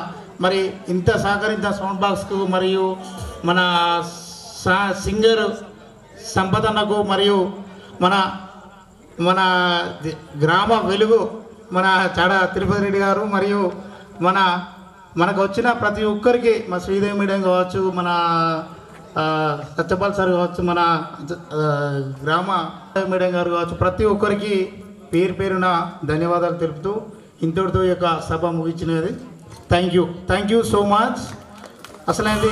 Speaker 13: మరి ఇంత సహకరించిన సౌండ్ బాక్స్కు మరియు మన సింగర్ సంపదన్నకు మరియు మన గ్రామ వెలుగు మన చాడ తిరుపతి రెడ్డి గారు మరియు మనకు వచ్చిన ప్రతి ఒక్కరికి మా శ్రీదేవి మేడం కావచ్చు, మన సత్యపాల్ సార్ కావచ్చు, మన గ్రామ మేడం గారు కావచ్చు, ప్రతి ఒక్కరికి పేరు పేరున ధన్యవాదాలు తెలుపుతూ ఇంతటితో యొక్క సభ ముగించినది. Thank you so much. అసలైంది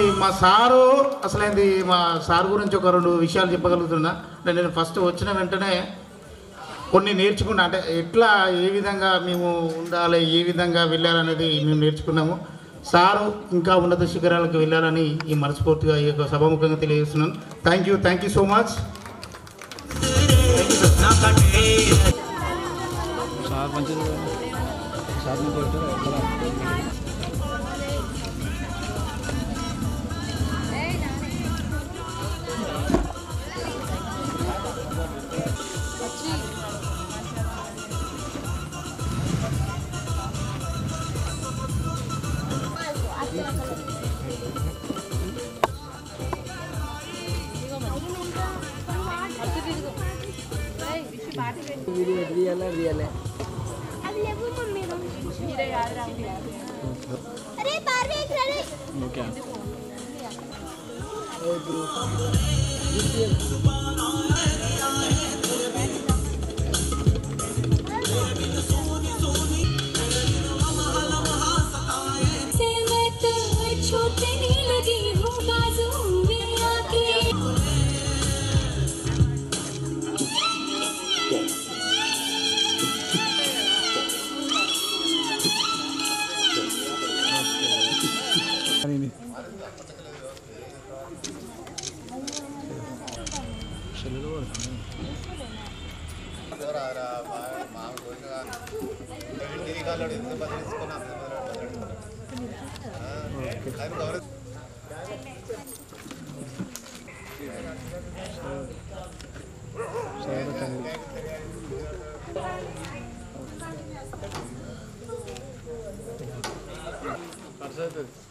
Speaker 13: మా సారు గురించి ఒక 2 విషయాలు చెప్పగలుగుతున్నా. అంటే నేను ఫస్ట్ వచ్చిన వెంటనే కొన్ని నేర్చుకున్నా. అంటే ఎట్లా ఏ విధంగా మేము ఉండాలి, ఏ విధంగా వెళ్ళాలనేది మేము నేర్చుకున్నాము. సారు ఇంకా ఉన్నత శిఖరాలకు వెళ్ళాలని ఈ మనస్ఫూర్తిగా ఈ యొక్క సభాముఖంగా తెలియజేస్తున్నాను. Thank you so much.
Speaker 2: अरे 12 छोटे नहीं लगी हूँ बाजू में आके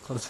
Speaker 14: खर्च